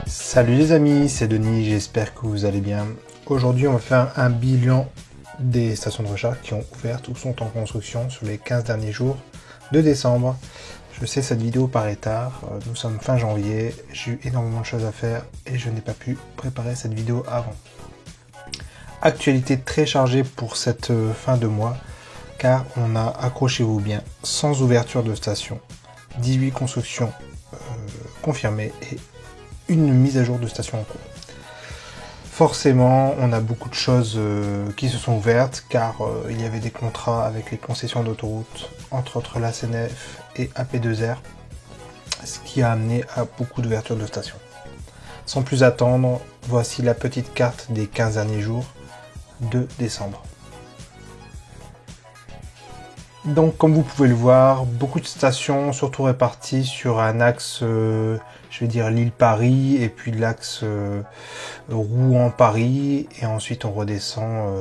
Salut les amis, c'est Denis, j'espère que vous allez bien. Aujourd'hui on va faire un bilan des stations de recharge qui ont ouvert ou sont en construction sur les 15 derniers jours de décembre. Je sais, cette vidéo paraît tard, nous sommes fin janvier, j'ai eu énormément de choses à faire et je n'ai pas pu préparer cette vidéo avant. Actualité très chargée pour cette fin de mois, car on a, accrochez-vous bien, 100 ouvertures de stations, 18 constructions confirmées et une mise à jour de station en cours. Forcément, on a beaucoup de choses qui se sont ouvertes, car il y avait des contrats avec les concessions d'autoroute, entre autres la SNF et AP2R, ce qui a amené à beaucoup d'ouvertures de stations. Sans plus attendre, voici la petite carte des 15 derniers jours de décembre. Donc comme vous pouvez le voir, beaucoup de stations, surtout réparties sur un axe, je vais dire Lille-Paris, et puis l'axe Rouen-Paris, et ensuite on redescend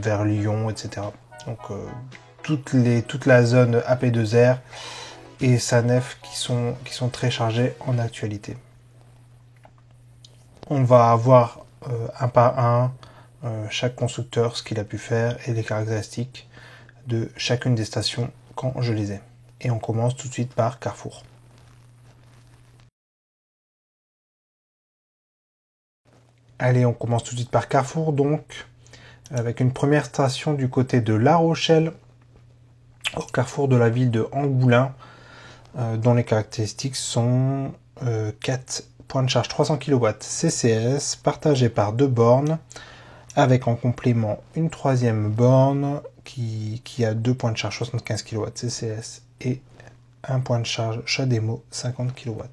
vers Lyon, etc. Donc toute la zone AP2R et SANEF qui sont très chargées en actualité. On va avoir un par un chaque constructeur, ce qu'il a pu faire et les caractéristiques de chacune des stations quand je les ai. Et on commence tout de suite par Carrefour. Allez, on commence tout de suite par Carrefour, donc, avec une première station du côté de La Rochelle, au carrefour de la ville de Angoulins, dont les caractéristiques sont 4 points de charge 300 kW CCS, partagés par 2 bornes, avec en complément une troisième borne qui a 2 points de charge 75 kW CCS et un point de charge CHAdeMO 50 kW.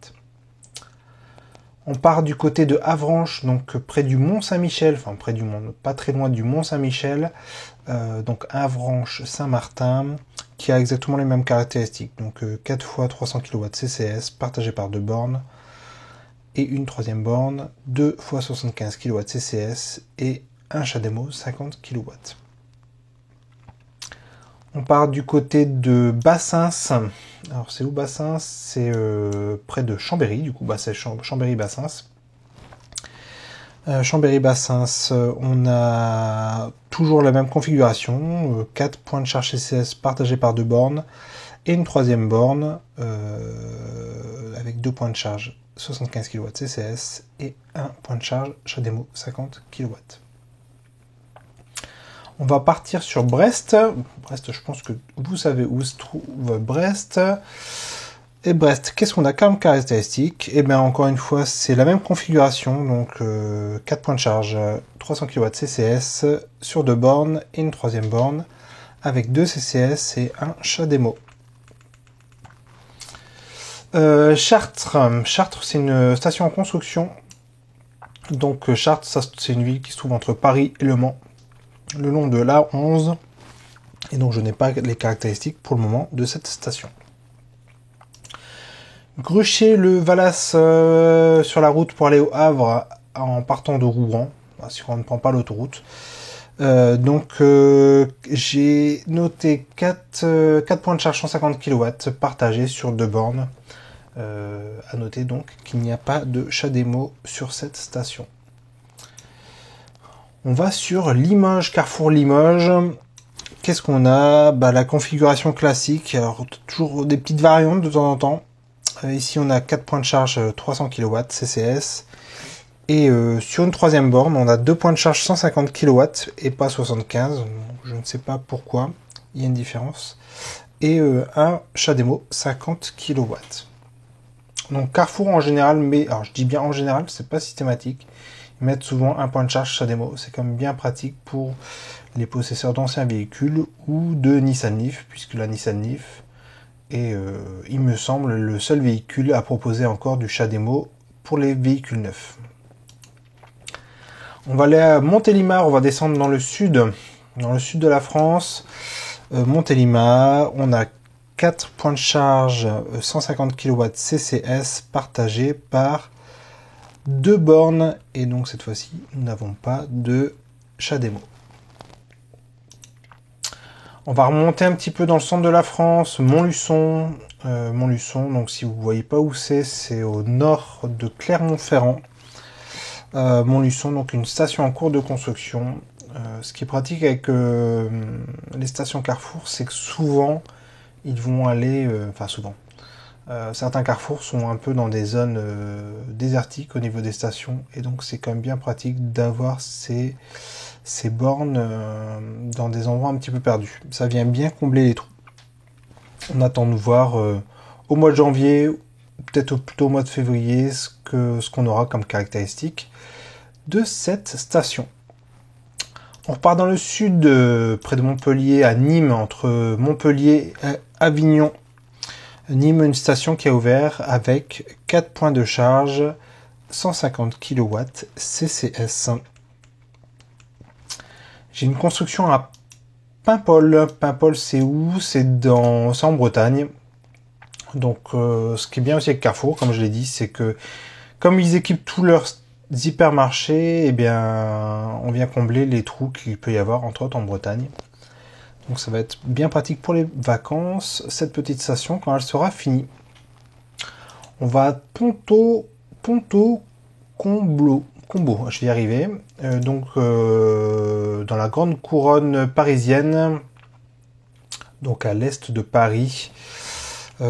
On part du côté de Avranches, donc près du Mont-Saint-Michel, enfin près du Mont, pas très loin du Mont-Saint-Michel, donc Avranches-Saint-Martin, qui a exactement les mêmes caractéristiques, donc 4 fois 300 kW CCS, partagé par 2 bornes, et une troisième borne, 2 fois 75 kW CCS, et un CHAdeMO 50 kW. On part du côté de Bassins. Alors c'est où Bassins? C'est près de Chambéry, du coup c'est Chambéry-Bassins. Chambéry-Bassins, on a toujours la même configuration, 4 points de charge CCS partagés par 2 bornes, et une troisième borne avec 2 points de charge 75 kW CCS et un point de charge CHAdeMO 50 kW. On va partir sur Brest. Brest, je pense que vous savez où se trouve Brest. Et Brest, qu'est-ce qu'on a comme caractéristique? Et bien encore une fois, c'est la même configuration. Donc 4 points de charge, 300 kW CCS sur 2 bornes et une troisième borne avec 2 CCS et un CHAdeMO. Chartres. Chartres, c'est une station en construction. Donc Chartres, c'est une ville qui se trouve entre Paris et Le Mans, le long de l'A11, et donc je n'ai pas les caractéristiques pour le moment de cette station. Gruchet-le-Valas sur la route pour aller au Havre en partant de Rouen, si on ne prend pas l'autoroute. J'ai noté 4 points de charge 150 kW partagés sur 2 bornes. À noter donc qu'il n'y a pas de CHAdeMO sur cette station. On va sur Limoges, Carrefour Limoges. Qu'est-ce qu'on a? La configuration classique, alors toujours des petites variantes de temps en temps. Ici on a 4 points de charge 300 kW CCS. Et sur une troisième borne, on a 2 points de charge 150 kW et pas 75. Je ne sais pas pourquoi, il y a une différence. Et un CHAdeMO 50 kW. Donc Carrefour en général, mais alors je dis bien en général, c'est pas systématique. Ils mettent souvent un point de charge CHAdeMO. C'est quand même bien pratique pour les possesseurs d'anciens véhicules ou de Nissan Leaf, puisque la Nissan Leaf est, il me semble, le seul véhicule à proposer encore du CHAdeMO pour les véhicules neufs. On va aller à Montélimar, on va descendre dans le sud de la France. Montélimar, on a 4 points de charge 150 kW CCS partagés par 2 bornes, et donc cette fois-ci nous n'avons pas de CHAdeMO. On va remonter un petit peu dans le centre de la France, Montluçon. Montluçon, donc si vous ne voyez pas où c'est au nord de Clermont-Ferrand. Montluçon, donc une station en cours de construction. Ce qui est pratique avec les stations Carrefour, c'est que souvent, ils vont aller... Enfin souvent. Certains carrefours sont un peu dans des zones désertiques au niveau des stations. Et donc c'est quand même bien pratique d'avoir ces bornes dans des endroits un petit peu perdus. Ça vient bien combler les trous. On attend de voir au mois de janvier, peut-être plutôt au mois de février, ce qu'on aura comme caractéristique de cette station. On repart dans le sud, près de Montpellier, à Nîmes, entre Montpellier et Avignon. Nîmes, une station qui a ouvert avec 4 points de charge, 150 kW CCS. J'ai une construction à Paimpol. Paimpol, c'est où? C'est en Bretagne. Donc, ce qui est bien aussi avec Carrefour, comme je l'ai dit, c'est que comme ils équipent tous leurs hypermarchés, eh bien, on vient combler les trous qu'il peut y avoir, entre autres en Bretagne. Donc ça va être bien pratique pour les vacances, cette petite station, quand elle sera finie. On va à Ponto Combo, je vais y arriver. Dans la grande couronne parisienne, donc à l'est de Paris.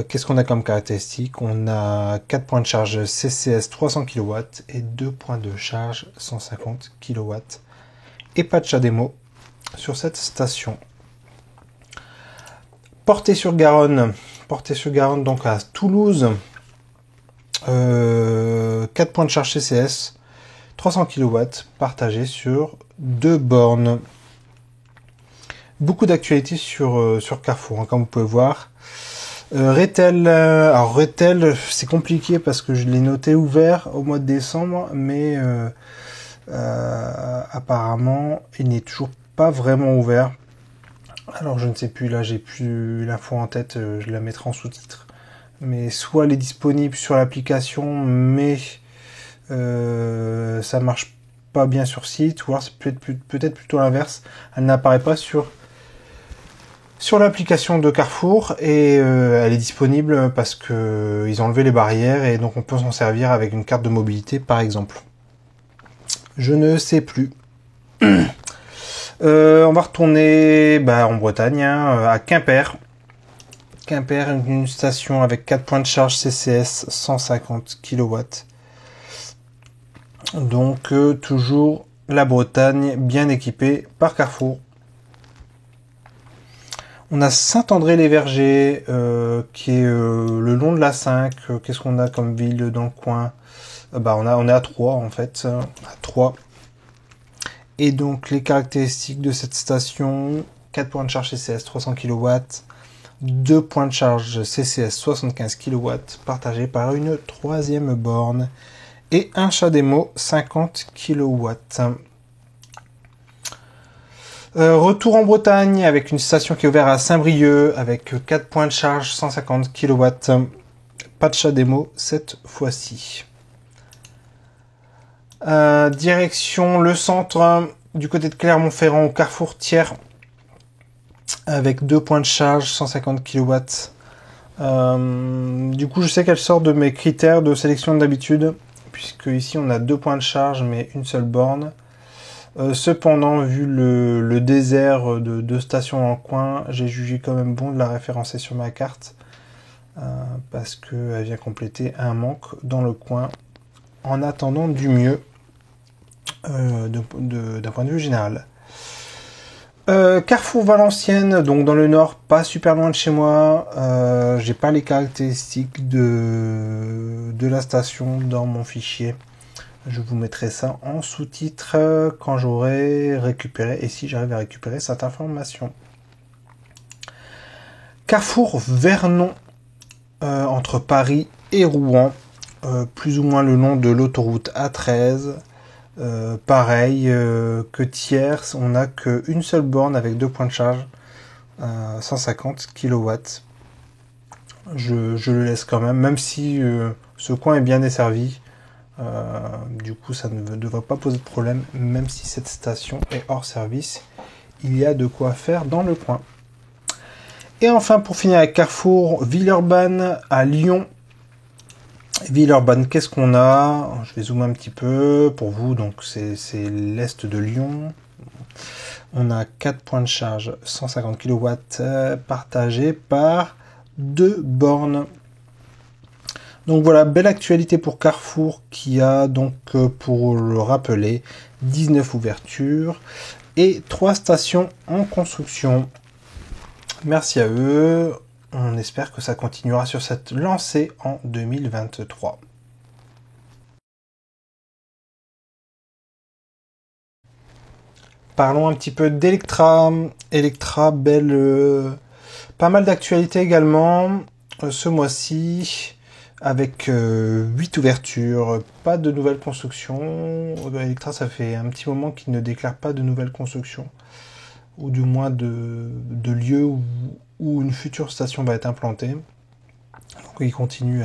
Qu'est-ce qu'on a comme caractéristique? On a 4 points de charge CCS 300 kW et 2 points de charge 150 kW. Et pas de CHAdeMO sur cette station. Portée-sur-Garonne, donc à Toulouse, 4 points de charge CCS, 300 kW, partagés sur 2 bornes. Beaucoup d'actualités sur Carrefour, hein, comme vous pouvez voir. Retail, alors Retail, c'est compliqué parce que je l'ai noté ouvert au mois de décembre, mais apparemment, il n'est toujours pas vraiment ouvert. Alors je ne sais plus, là j'ai plus l'info en tête, je la mettrai en sous-titre. Mais soit elle est disponible sur l'application, mais ça marche pas bien sur site, ou alors c'est peut-être plutôt l'inverse. Elle n'apparaît pas sur l'application de Carrefour et elle est disponible parce que ils ont enlevé les barrières et donc on peut s'en servir avec une carte de mobilité par exemple. Je ne sais plus. On va retourner en Bretagne, hein, à Quimper. Quimper, une station avec 4 points de charge CCS, 150 kW. Donc toujours la Bretagne bien équipée par Carrefour. On a Saint-André-les-Vergers qui est le long de la 5. Qu'est-ce qu'on a comme ville dans le coin? On est à 3 en fait, à 3. Et donc les caractéristiques de cette station, 4 points de charge CCS 300 kW, 2 points de charge CCS 75 kW partagés par une troisième borne et un CHAdeMO 50 kW. Retour en Bretagne avec une station qui est ouverte à Saint-Brieuc avec 4 points de charge 150 kW. Pas de CHAdeMO cette fois-ci. Direction le centre, du côté de Clermont-Ferrand au Carrefour Thiers avec 2 points de charge 150 kW. Du coup je sais qu'elle sort de mes critères de sélection d'habitude puisque ici on a 2 points de charge mais une seule borne. Cependant vu le désert de stations dans le coin, j'ai jugé quand même bon de la référencer sur ma carte parce qu'elle vient compléter un manque dans le coin en attendant du mieux. D'un point de vue général. Carrefour Valenciennes, donc dans le nord, pas super loin de chez moi. J'ai pas les caractéristiques de la station dans mon fichier. Je vous mettrai ça en sous-titre quand j'aurai récupéré et si j'arrive à récupérer cette information. Carrefour Vernon, entre Paris et Rouen, plus ou moins le long de l'autoroute A13. Pareil que Thiers, on n'a qu'une seule borne avec 2 points de charge, 150 kW. Je le laisse quand même si ce coin est bien desservi. Du coup, ça ne devrait pas poser de problème, même si cette station est hors service. Il y a de quoi faire dans le coin. Et enfin, pour finir avec Carrefour, Villeurbanne à Lyon. Villeurbanne, qu'est-ce qu'on a? Je vais zoomer un petit peu pour vous. Donc, c'est l'est de Lyon. On a 4 points de charge, 150 kW partagés par 2 bornes. Donc voilà, belle actualité pour Carrefour qui a donc, pour le rappeler, 19 ouvertures et 3 stations en construction. Merci à eux. On espère que ça continuera sur cette lancée en 2023. Parlons un petit peu d'Electra. Electra, belle, pas mal d'actualités également ce mois-ci, avec 8 ouvertures, pas de nouvelles constructions. Electra, ça fait un petit moment qu'il ne déclare pas de nouvelles constructions, ou du moins de lieux où une future station va être implantée. Donc ils continuent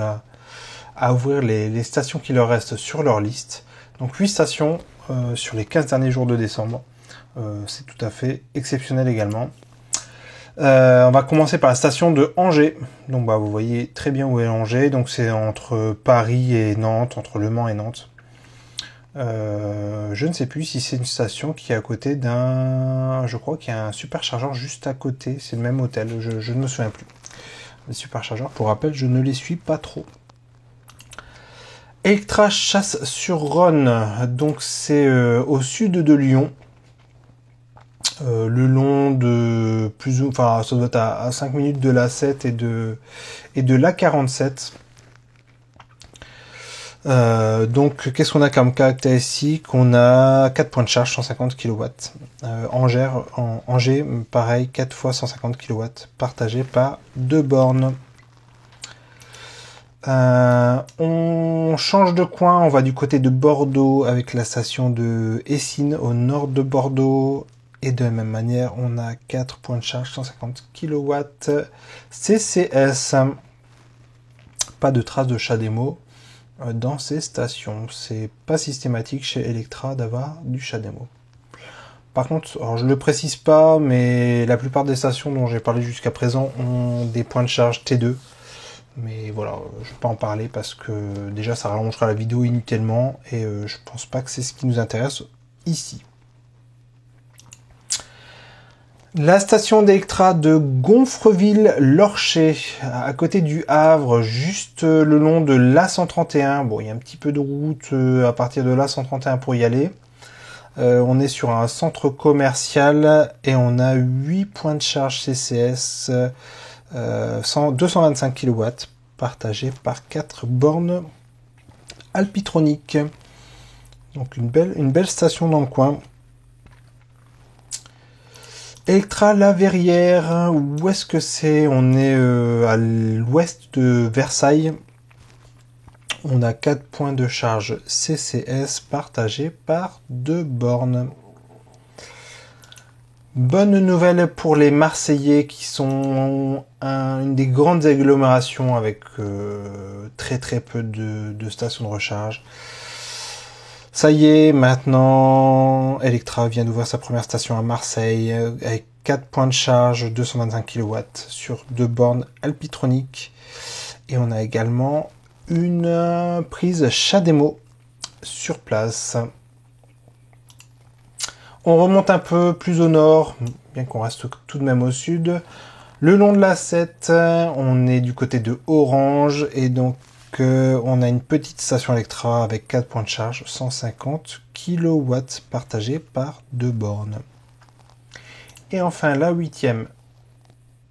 à ouvrir les stations qui leur restent sur leur liste. Donc 8 stations sur les 15 derniers jours de décembre. C'est tout à fait exceptionnel également. On va commencer par la station de Angers. Donc vous voyez très bien où est Angers. Donc c'est entre Paris et Nantes, entre Le Mans et Nantes. Je ne sais plus si c'est une station qui est à côté d'un... Je crois qu'il y a un superchargeur juste à côté. C'est le même hôtel, je ne me souviens plus. Les superchargeurs, pour rappel, je ne les suis pas trop. Electra Chasse-sur-Rhône. Donc c'est au sud de Lyon. Le long de plus ou enfin ça doit être à 5 minutes de l'A7 et de l'A47. Donc qu'est-ce qu'on a comme caractéristique? On a 4 points de charge, 150 kW. Angers, pareil, 4 fois 150 kW, partagé par 2 bornes. On change de coin, on va du côté de Bordeaux avec la station de Essines au nord de Bordeaux. Et de la même manière, on a 4 points de charge, 150 kW CCS. Pas de traces de CHAdeMO dans ces stations. C'est pas systématique chez Electra d'avoir du CHAdeMO. Par contre, alors je ne le précise pas, mais la plupart des stations dont j'ai parlé jusqu'à présent ont des points de charge T2. Mais voilà, je ne vais pas en parler parce que déjà ça rallongera la vidéo inutilement et je pense pas que c'est ce qui nous intéresse ici. La station d'Electra de Gonfreville-Lorcher, à côté du Havre, juste le long de l'A131. Bon, il y a un petit peu de route à partir de l'A131 pour y aller. On est sur un centre commercial et on a 8 points de charge CCS, 225 kW, partagés par 4 bornes alpitroniques. Donc une belle station dans le coin. Electra La Verrière, où est-ce que c'est? On est à l'ouest de Versailles. On a 4 points de charge CCS partagés par 2 bornes. Bonne nouvelle pour les Marseillais qui sont une des grandes agglomérations avec très peu de stations de recharge. Ça y est, maintenant, Electra vient d'ouvrir sa première station à Marseille avec 4 points de charge, 225 kW sur 2 bornes alpitroniques. Et on a également une prise CHAdeMO sur place. On remonte un peu plus au nord, bien qu'on reste tout de même au sud. Le long de l'A7, on est du côté de Orange et donc on a une petite station Electra avec 4 points de charge, 150 kW partagés par 2 bornes. Et enfin la 8e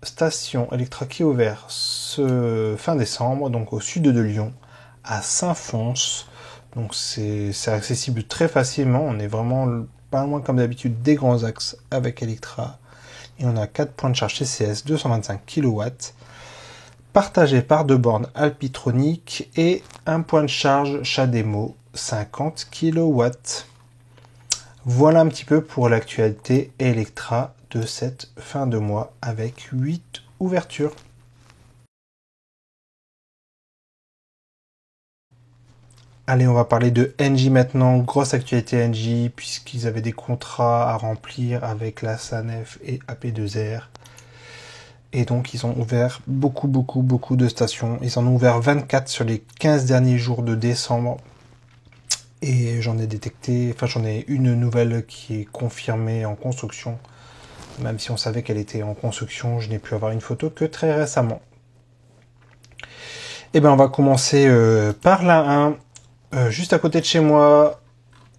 station Electra qui est ouverte ce fin décembre, donc au sud de Lyon, à Saint-Fons. Donc c'est accessible très facilement, on est vraiment pas loin comme d'habitude des grands axes avec Electra. Et on a 4 points de charge CCS, 225 kW. Partagé par 2 bornes alpitroniques et un point de charge CHAdeMO 50 kW. Voilà un petit peu pour l'actualité Electra de cette fin de mois avec 8 ouvertures. Allez, on va parler de Engie maintenant. Grosse actualité Engie puisqu'ils avaient des contrats à remplir avec la SANEF et AP2R. Et donc, ils ont ouvert beaucoup de stations. Ils en ont ouvert 24 sur les 15 derniers jours de décembre. Et j'en ai une nouvelle qui est confirmée en construction. Même si on savait qu'elle était en construction, je n'ai pu avoir une photo que très récemment. Et ben, on va commencer par la 1. Juste à côté de chez moi,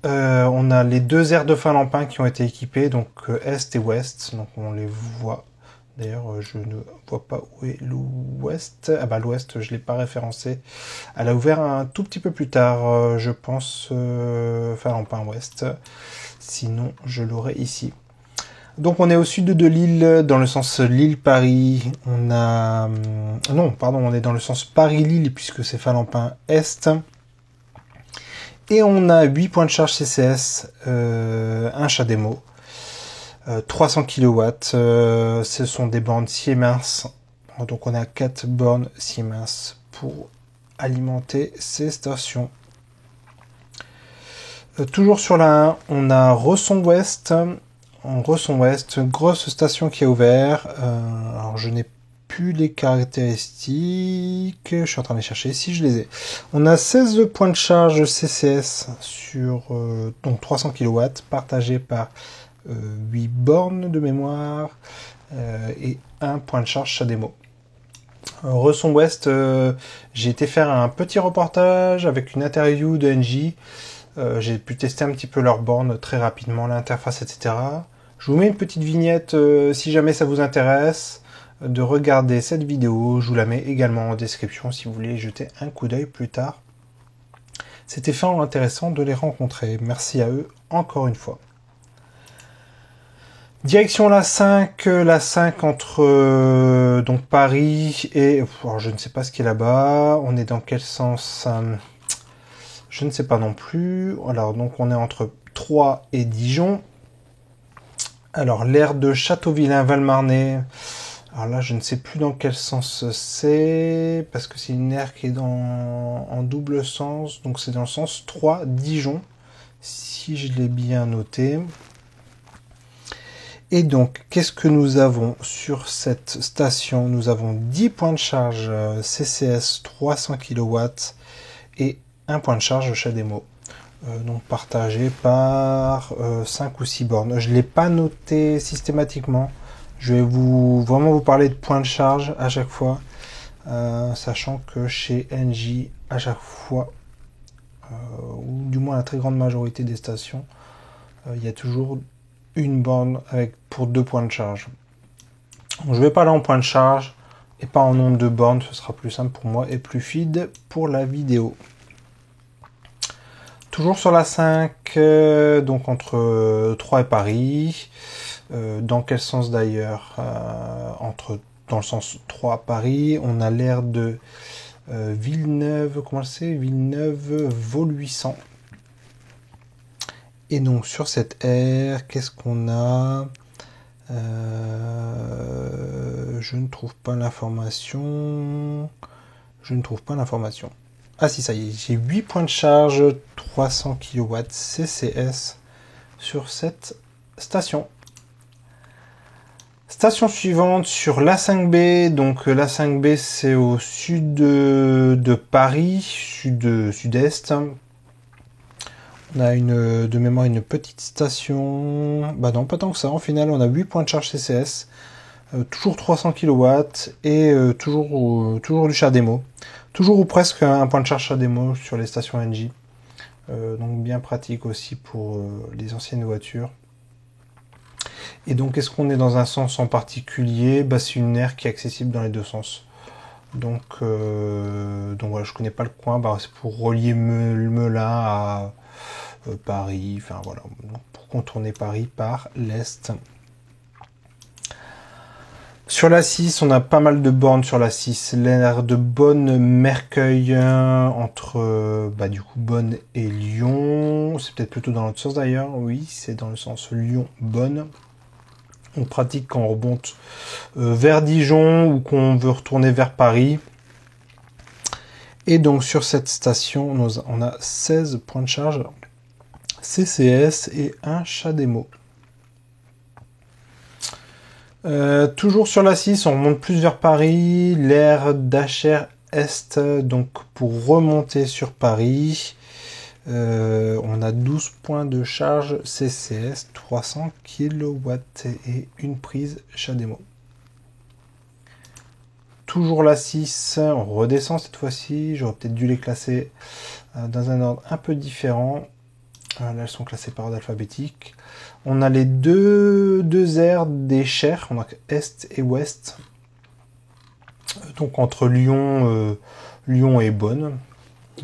on a les deux aires de Finlampin qui ont été équipées, donc Est et Ouest. Donc on les voit. D'ailleurs, je ne vois pas où est l'Ouest. Ah bah l'Ouest, je ne l'ai pas référencé. Elle a ouvert un tout petit peu plus tard, je pense, Finlampin Ouest. Sinon, je l'aurai ici. Donc on est au sud de Lille, dans le sens Lille-Paris. On a... Non, pardon, on est dans le sens Paris-Lille, puisque c'est Finlampin Est. Et on a 8 points de charge CCS, un CHAdeMO, 300 kW. Ce sont des bornes Siemens. Donc on a 4 bornes Siemens pour alimenter ces stations. Toujours sur la 1, on a Resson Ouest. En Resson Ouest, grosse station qui a ouvert. Alors je n'ai plus les caractéristiques. Je suis en train de les chercher. Si je les ai. On a 16 points de charge CCS sur donc 300 kW partagés par 8 bornes de mémoire et un point de charge CHAdeMO. Resson Ouest, j'ai été faire un petit reportage avec une interview de NJ. J'ai pu tester un petit peu leurs bornes très rapidement, l'interface, etc. Je vous mets une petite vignette si jamais ça vous intéresse de regarder cette vidéo. Je vous la mets également en description si vous voulez y jeter un coup d'œil plus tard. C'était fort intéressant de les rencontrer. Merci à eux encore une fois. Direction la 5 entre donc Paris et... Alors, je ne sais pas ce qui est là-bas. On est dans quel sens je ne sais pas non plus. Alors, donc on est entre Troyes et Dijon. Alors, l'aire de Châteauvillain-Valmarnais. Alors là, je ne sais plus dans quel sens c'est, parce que c'est une aire qui est en double sens. Donc, c'est dans le sens Troyes-Dijon, si je l'ai bien noté. Et donc, qu'est-ce que nous avons sur cette station? Nous avons 10 points de charge CCS 300 kW et un point de charge CHAdeMO. Donc partagé par 5 ou 6 bornes. Je ne l'ai pas noté systématiquement. Je vais vraiment vous parler de points de charge à chaque fois. Sachant que chez NJ, à chaque fois, ou du moins la très grande majorité des stations, il y a toujours une borne pour 2 points de charge. Donc, je vais pas aller en points de charge et pas en nombre de bornes. Ce sera plus simple pour moi et plus fluide pour la vidéo. Toujours sur la 5, donc entre Troyes et Paris. Dans quel sens d'ailleurs dans le sens Troyes-Paris, on a l'aire de Villeneuve, comment c'est Villeneuve-Vauluisant. Et donc sur cette aire, qu'est-ce qu'on a Je ne trouve pas l'information. Ah si, ça y est, j'ai 8 points de charge, 300 kW CCS sur cette station. Station suivante sur l'A5B. Donc l'A5B, c'est au sud de Paris, sud-est. On a de mémoire une petite station. Bah non, pas tant que ça. En final, on a 8 points de charge CCS. Toujours 300 kW et toujours du CHAdeMO. Toujours ou presque un point de charge CHAdeMO sur les stations NJ. Donc bien pratique aussi pour les anciennes voitures. Et donc est-ce qu'on est dans un sens en particulier? Bah, c'est une aire qui est accessible dans les deux sens. Donc voilà, je connais pas le coin. Bah, c'est pour relier Melun à Paris. Enfin voilà, donc, pour contourner Paris par l'est. Sur la 6, on a pas mal de bornes sur la 6. L'aire de Bonne-Merceuil entre du coup Bonne et Lyon. C'est peut-être plutôt dans l'autre sens d'ailleurs. Oui, c'est dans le sens Lyon-Bonne. On pratique quand on remonte vers Dijon ou qu'on veut retourner vers Paris. Et donc sur cette station, on a 16 points de charge CCS et un CHAdeMO. Toujours sur la 6, on remonte plus vers Paris, l'aire d'Acher Est, donc pour remonter sur Paris, on a 12 points de charge CCS, 300 kW et une prise CHAdeMO. Toujours la 6, on redescend cette fois-ci, j'aurais peut-être dû les classer dans un ordre un peu différent. Là, elles sont classées par ordre alphabétique. On a les deux aires des Chers, on a Est et Ouest. Donc entre Lyon et Bonn.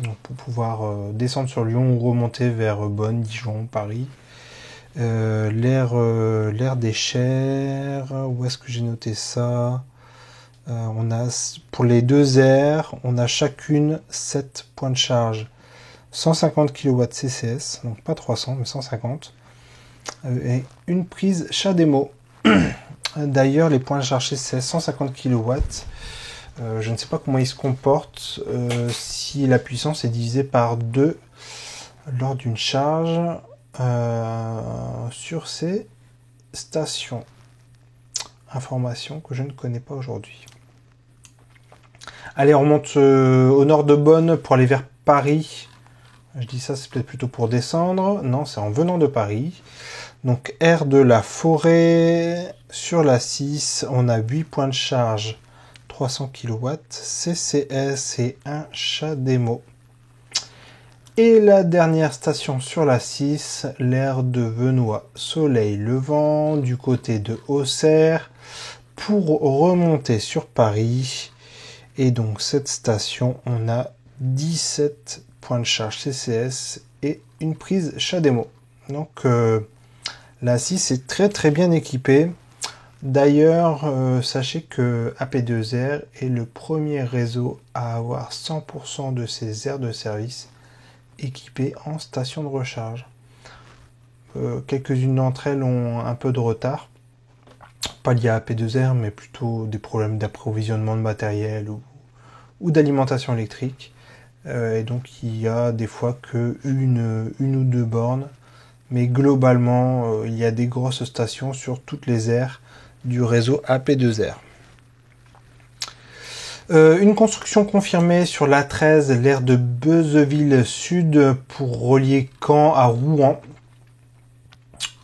Donc, pour pouvoir descendre sur Lyon ou remonter vers Bonn, Dijon, Paris. L'aire des Chers, où est-ce que j'ai noté ça? On a, pour les deux aires, on a chacune 7 points de charge. 150 kW CCS, donc pas 300 mais 150, et une prise CHAdeMO. D'ailleurs, les points de charge CCS 150 kW, je ne sais pas comment ils se comportent si la puissance est divisée par 2 lors d'une charge sur ces stations. Information que je ne connais pas aujourd'hui. Allez, on remonte au nord de Bonn pour aller vers Paris. Je dis ça, c'est peut-être plutôt pour descendre. Non, c'est en venant de Paris. Donc, aire de la Forêt. Sur la 6, on a 8 points de charge. 300 kW. CCS et un CHAdeMO. Et la dernière station sur la 6, l'aire de Venoy. Soleil levant du côté de Auxerre. Pour remonter sur Paris. Et donc, cette station, on a 17 points de charge CCS et une prise CHAdeMO. Donc la 6 est très bien équipée. D'ailleurs, sachez que AP2R est le premier réseau à avoir 100% de ses aires de service équipées en station de recharge. Quelques-unes d'entre elles ont un peu de retard, pas lié à AP2R, mais plutôt des problèmes d'approvisionnement de matériel ou d'alimentation électrique. Et donc il y a des fois que une ou deux bornes, mais globalement il y a des grosses stations sur toutes les aires du réseau AP2R. Une construction confirmée sur l'A13, l'aire de Beuzeville Sud pour relier Caen à Rouen,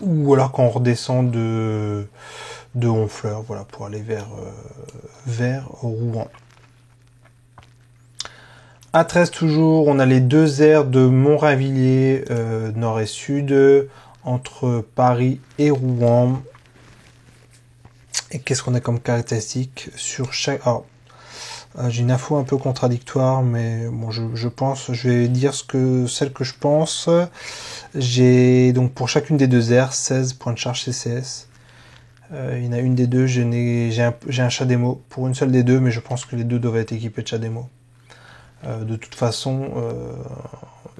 ou alors quand on redescend de Honfleur, voilà, pour aller vers Rouen. A13 toujours, on a les deux aires de Montravilliers, nord et sud, entre Paris et Rouen. Et qu'est-ce qu'on a comme caractéristique sur chaque... Alors, j'ai une info un peu contradictoire, mais bon, je vais dire celle que je pense. J'ai donc pour chacune des deux aires 16 points de charge CCS. Il y en a une des deux, j'ai un CHAdeMO pour une seule des deux, mais je pense que les deux doivent être équipés de CHAdeMO. De toute façon,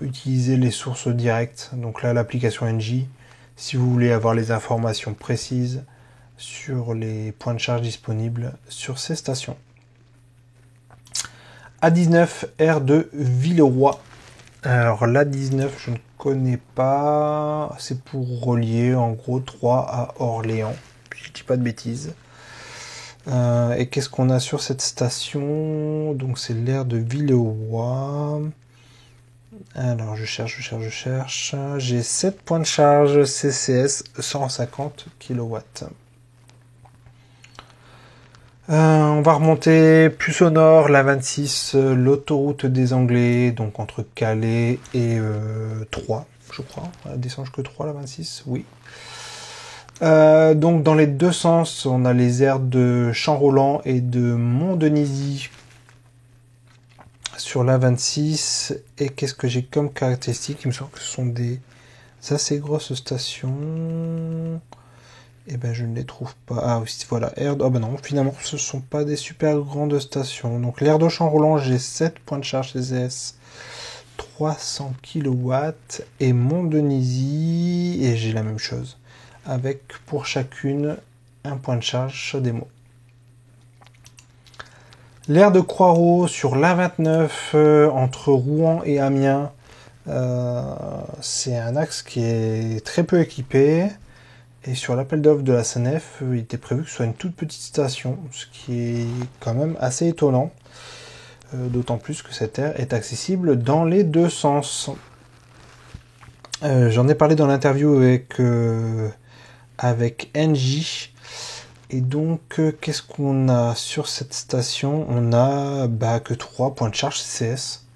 utilisez les sources directes. Donc là, l'application NJ, si vous voulez avoir les informations précises sur les points de charge disponibles sur ces stations. A19, aire de Villeroy. Alors l'A19, je ne connais pas. C'est pour relier en gros 3 à Orléans. Je dis pas de bêtises. Et qu'est-ce qu'on a sur cette station? Donc c'est l'aire de Villeroy. Alors je cherche. J'ai 7 points de charge CCS 150 kW. On va remonter plus au nord, la 26, l'autoroute des Anglais, donc entre Calais et Troyes, je crois. Elle descend jusque Troyes, la 26, oui. Donc dans les deux sens, on a les aires de Champ-Roland et de Montdenisy sur la 26. Et qu'est-ce que j'ai comme caractéristique? Il me semble que ce sont des assez grosses stations. Et ben je ne les trouve pas. Ah oui, voilà. Ah ben non, finalement ce ne sont pas des super grandes stations. Donc l'aire de Champ-Roland, j'ai 7 points de charge CCS, 300 kW. Et Montdenisy, et j'ai la même chose, avec pour chacune un point de charge CHAdeMO. L'aire de Croix-Ros sur l'A29 entre Rouen et Amiens, c'est un axe qui est très peu équipé. Et sur l'appel d'offres de la SANEF, il était prévu que ce soit une toute petite station, ce qui est quand même assez étonnant. D'autant plus que cette aire est accessible dans les deux sens. J'en ai parlé dans l'interview avec Engie. Et donc, qu'est-ce qu'on a sur cette station? On a que 3 points de charge CCS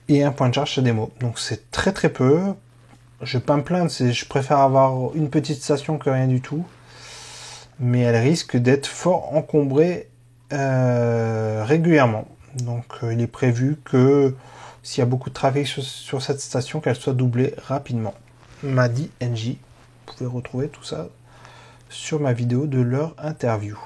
et un point de charge CDMO. Donc c'est très très peu. Je vais pas me plaindre, je préfère avoir une petite station que rien du tout. Mais elle risque d'être fort encombrée régulièrement. Donc il est prévu que s'il y a beaucoup de trafic sur cette station, qu'elle soit doublée rapidement. M'a dit Engie. Vous pouvez retrouver tout ça sur ma vidéo de leur interview.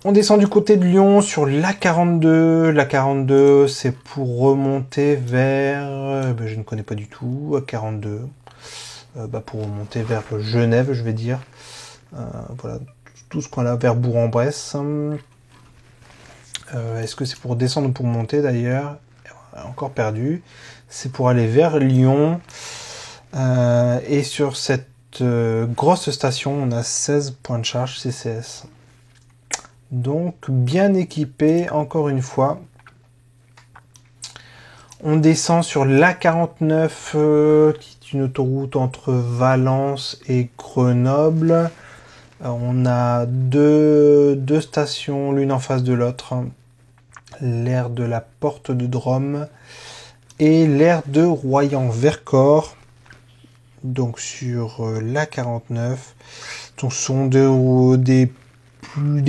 On descend du côté de Lyon sur l'A42. L'A42, c'est pour remonter vers... je ne connais pas du tout. A42. Pour remonter vers Genève, je vais dire. Voilà, tout ce qu'on a vers Bourg-en-Bresse. Est-ce que c'est pour descendre ou pour monter d'ailleurs? Encore perdu. C'est pour aller vers Lyon. Et sur cette grosse station, on a 16 points de charge CCS. Donc bien équipé, encore une fois. On descend sur l'A49, qui est une autoroute entre Valence et Grenoble. On a deux stations, l'une en face de l'autre. L'aire de la Porte de Drôme et l'aire de Royan-Vercors. Donc sur l'A49. Donc ce sont des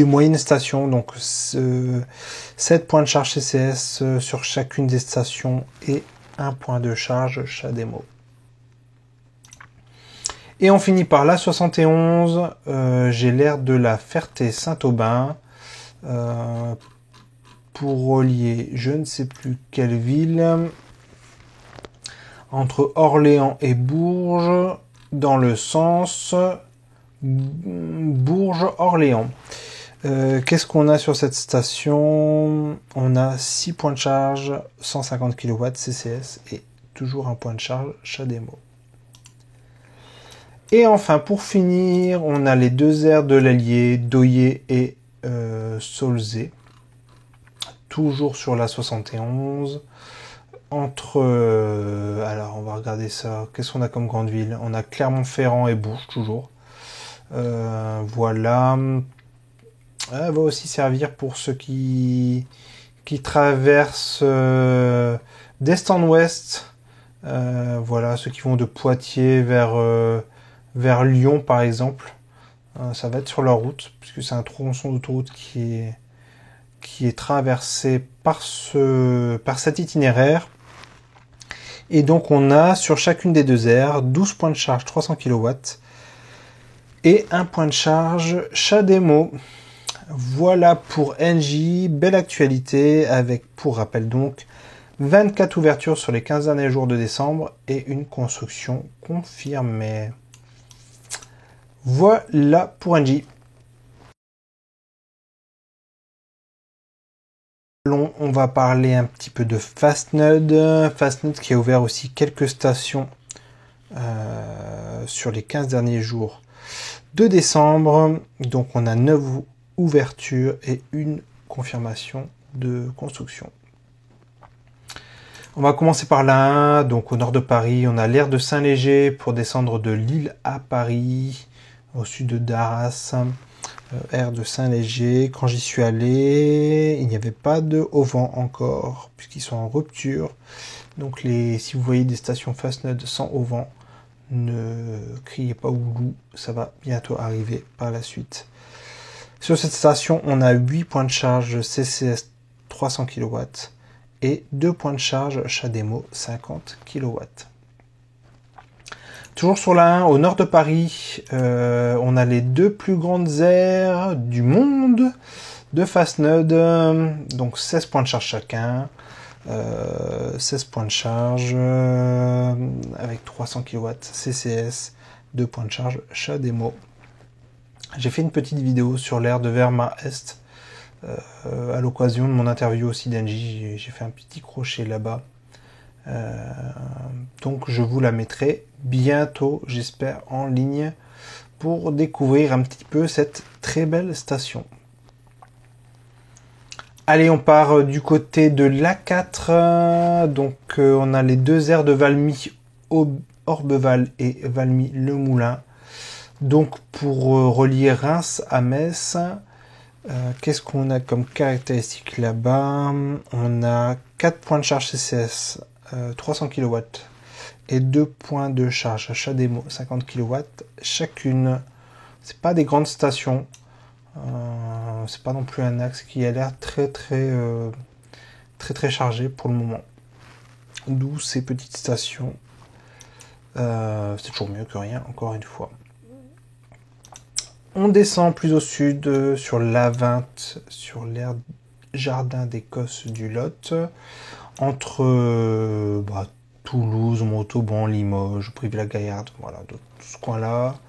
moyennes stations, donc 7 points de charge CCS sur chacune des stations et un point de charge CHAdeMO. Et on finit par la 71, j'ai l'aire de la Ferté-Saint-Aubin, pour relier je ne sais plus quelle ville, entre Orléans et Bourges, dans le sens Bourges-Orléans. Qu'est-ce qu'on a sur cette station? On a 6 points de charge, 150 kW CCS et toujours un point de charge CHAdeMO. Et enfin, pour finir, on a les deux aires de l'Allier, Doyer et Saulzay. Toujours sur la 71. Entre... alors, on va regarder ça. Qu'est-ce qu'on a comme grande ville? On a Clermont-Ferrand et Bourges, toujours. Voilà. Elle va aussi servir pour ceux qui traversent d'est en ouest. Voilà, ceux qui vont de Poitiers vers Lyon, par exemple. Ça va être sur leur route, puisque c'est un tronçon d'autoroute qui est traversé par cet itinéraire. Et donc on a sur chacune des deux aires 12 points de charge 300 kW et un point de charge CHAdeMO. Voilà pour Engie, belle actualité avec, pour rappel donc, 24 ouvertures sur les 15 derniers jours de décembre et une construction confirmée. Voilà pour Engie. On va parler un petit peu de Fastned. Fastned qui a ouvert aussi quelques stations sur les 15 derniers jours de décembre. Donc on a 9 ouvertures et une confirmation de construction. On va commencer par la 1, donc au nord de Paris. On a l'aire de Saint-Léger pour descendre de Lille à Paris, au sud de Daras. Aire de Saint-Léger, quand j'y suis allé, il n'y avait pas de auvent encore, puisqu'ils sont en rupture. Donc si vous voyez des stations Fastned sans auvent, ne criez pas oulou, ça va bientôt arriver par la suite. Sur cette station, on a 8 points de charge CCS 300 kW et 2 points de charge CHAdeMO 50 kW. Toujours sur la 1, au nord de Paris, on a les deux plus grandes aires du monde de Fastned, donc 16 points de charge chacun, 16 points de charge avec 300 kW CCS, 2 points de charge CHAdeMO. J'ai fait une petite vidéo sur l'aire de Verma-Est à l'occasion de mon interview aussi d'Engie, j'ai fait un petit crochet là-bas. Donc je vous la mettrai bientôt, j'espère, en ligne pour découvrir un petit peu cette très belle station. Allez, on part du côté de l'A4. Donc on a les deux aires de Valmy, Orbeval et Valmy-le-Moulin. Donc pour relier Reims à Metz, qu'est-ce qu'on a comme caractéristique là-bas? On a 4 points de charge CCS, 300 kW, et 2 points de charge CHAdeMO, 50 kW chacune. C'est pas des grandes stations, c'est pas non plus un axe qui a l'air très chargé pour le moment. D'où ces petites stations. C'est toujours mieux que rien, encore une fois. On descend plus au sud sur l'A20, sur l'aire Jardin d'Écosse du Lot, entre Toulouse, Montauban, Limoges, Brive-la-Gaillarde, voilà, de tout ce coin-là.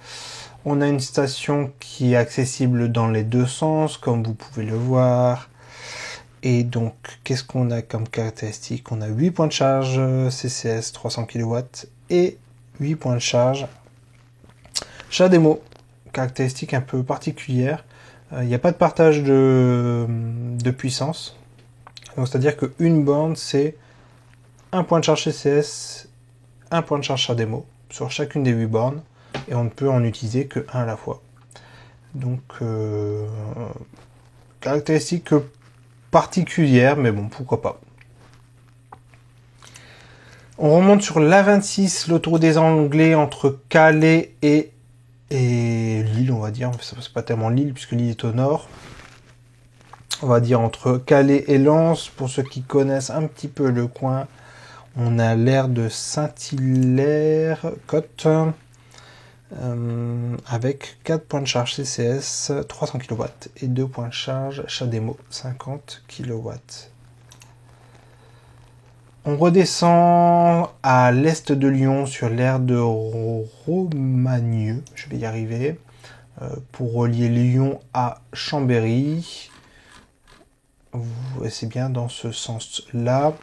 On a une station qui est accessible dans les deux sens, comme vous pouvez le voir. Et donc, qu'est-ce qu'on a comme caractéristique? On a 8 points de charge CCS 300 kW et 8 points de charge CHAdeMO. Caractéristique un peu particulière. Il n'y a pas de partage de puissance. C'est-à-dire qu'une borne, c'est un point de charge CCS, un point de charge CHAdeMO sur chacune des 8 bornes. Et on ne peut en utiliser que un à la fois. Donc, caractéristique particulière, mais bon, pourquoi pas. On remonte sur l'A26, l'autoroute des Anglais entre Calais et Lille, on va dire. C'est pas tellement Lille, puisque Lille est au nord. On va dire entre Calais et Lens, pour ceux qui connaissent un petit peu le coin. On a l'aire de Saint-Hilaire-Côte, avec 4 points de charge CCS, 300 kW, et 2 points de charge CHAdeMO, 50 kW. On redescend à l'est de Lyon sur l'aire de Romagneux, je vais y arriver, pour relier Lyon à Chambéry. C'est bien dans ce sens-là.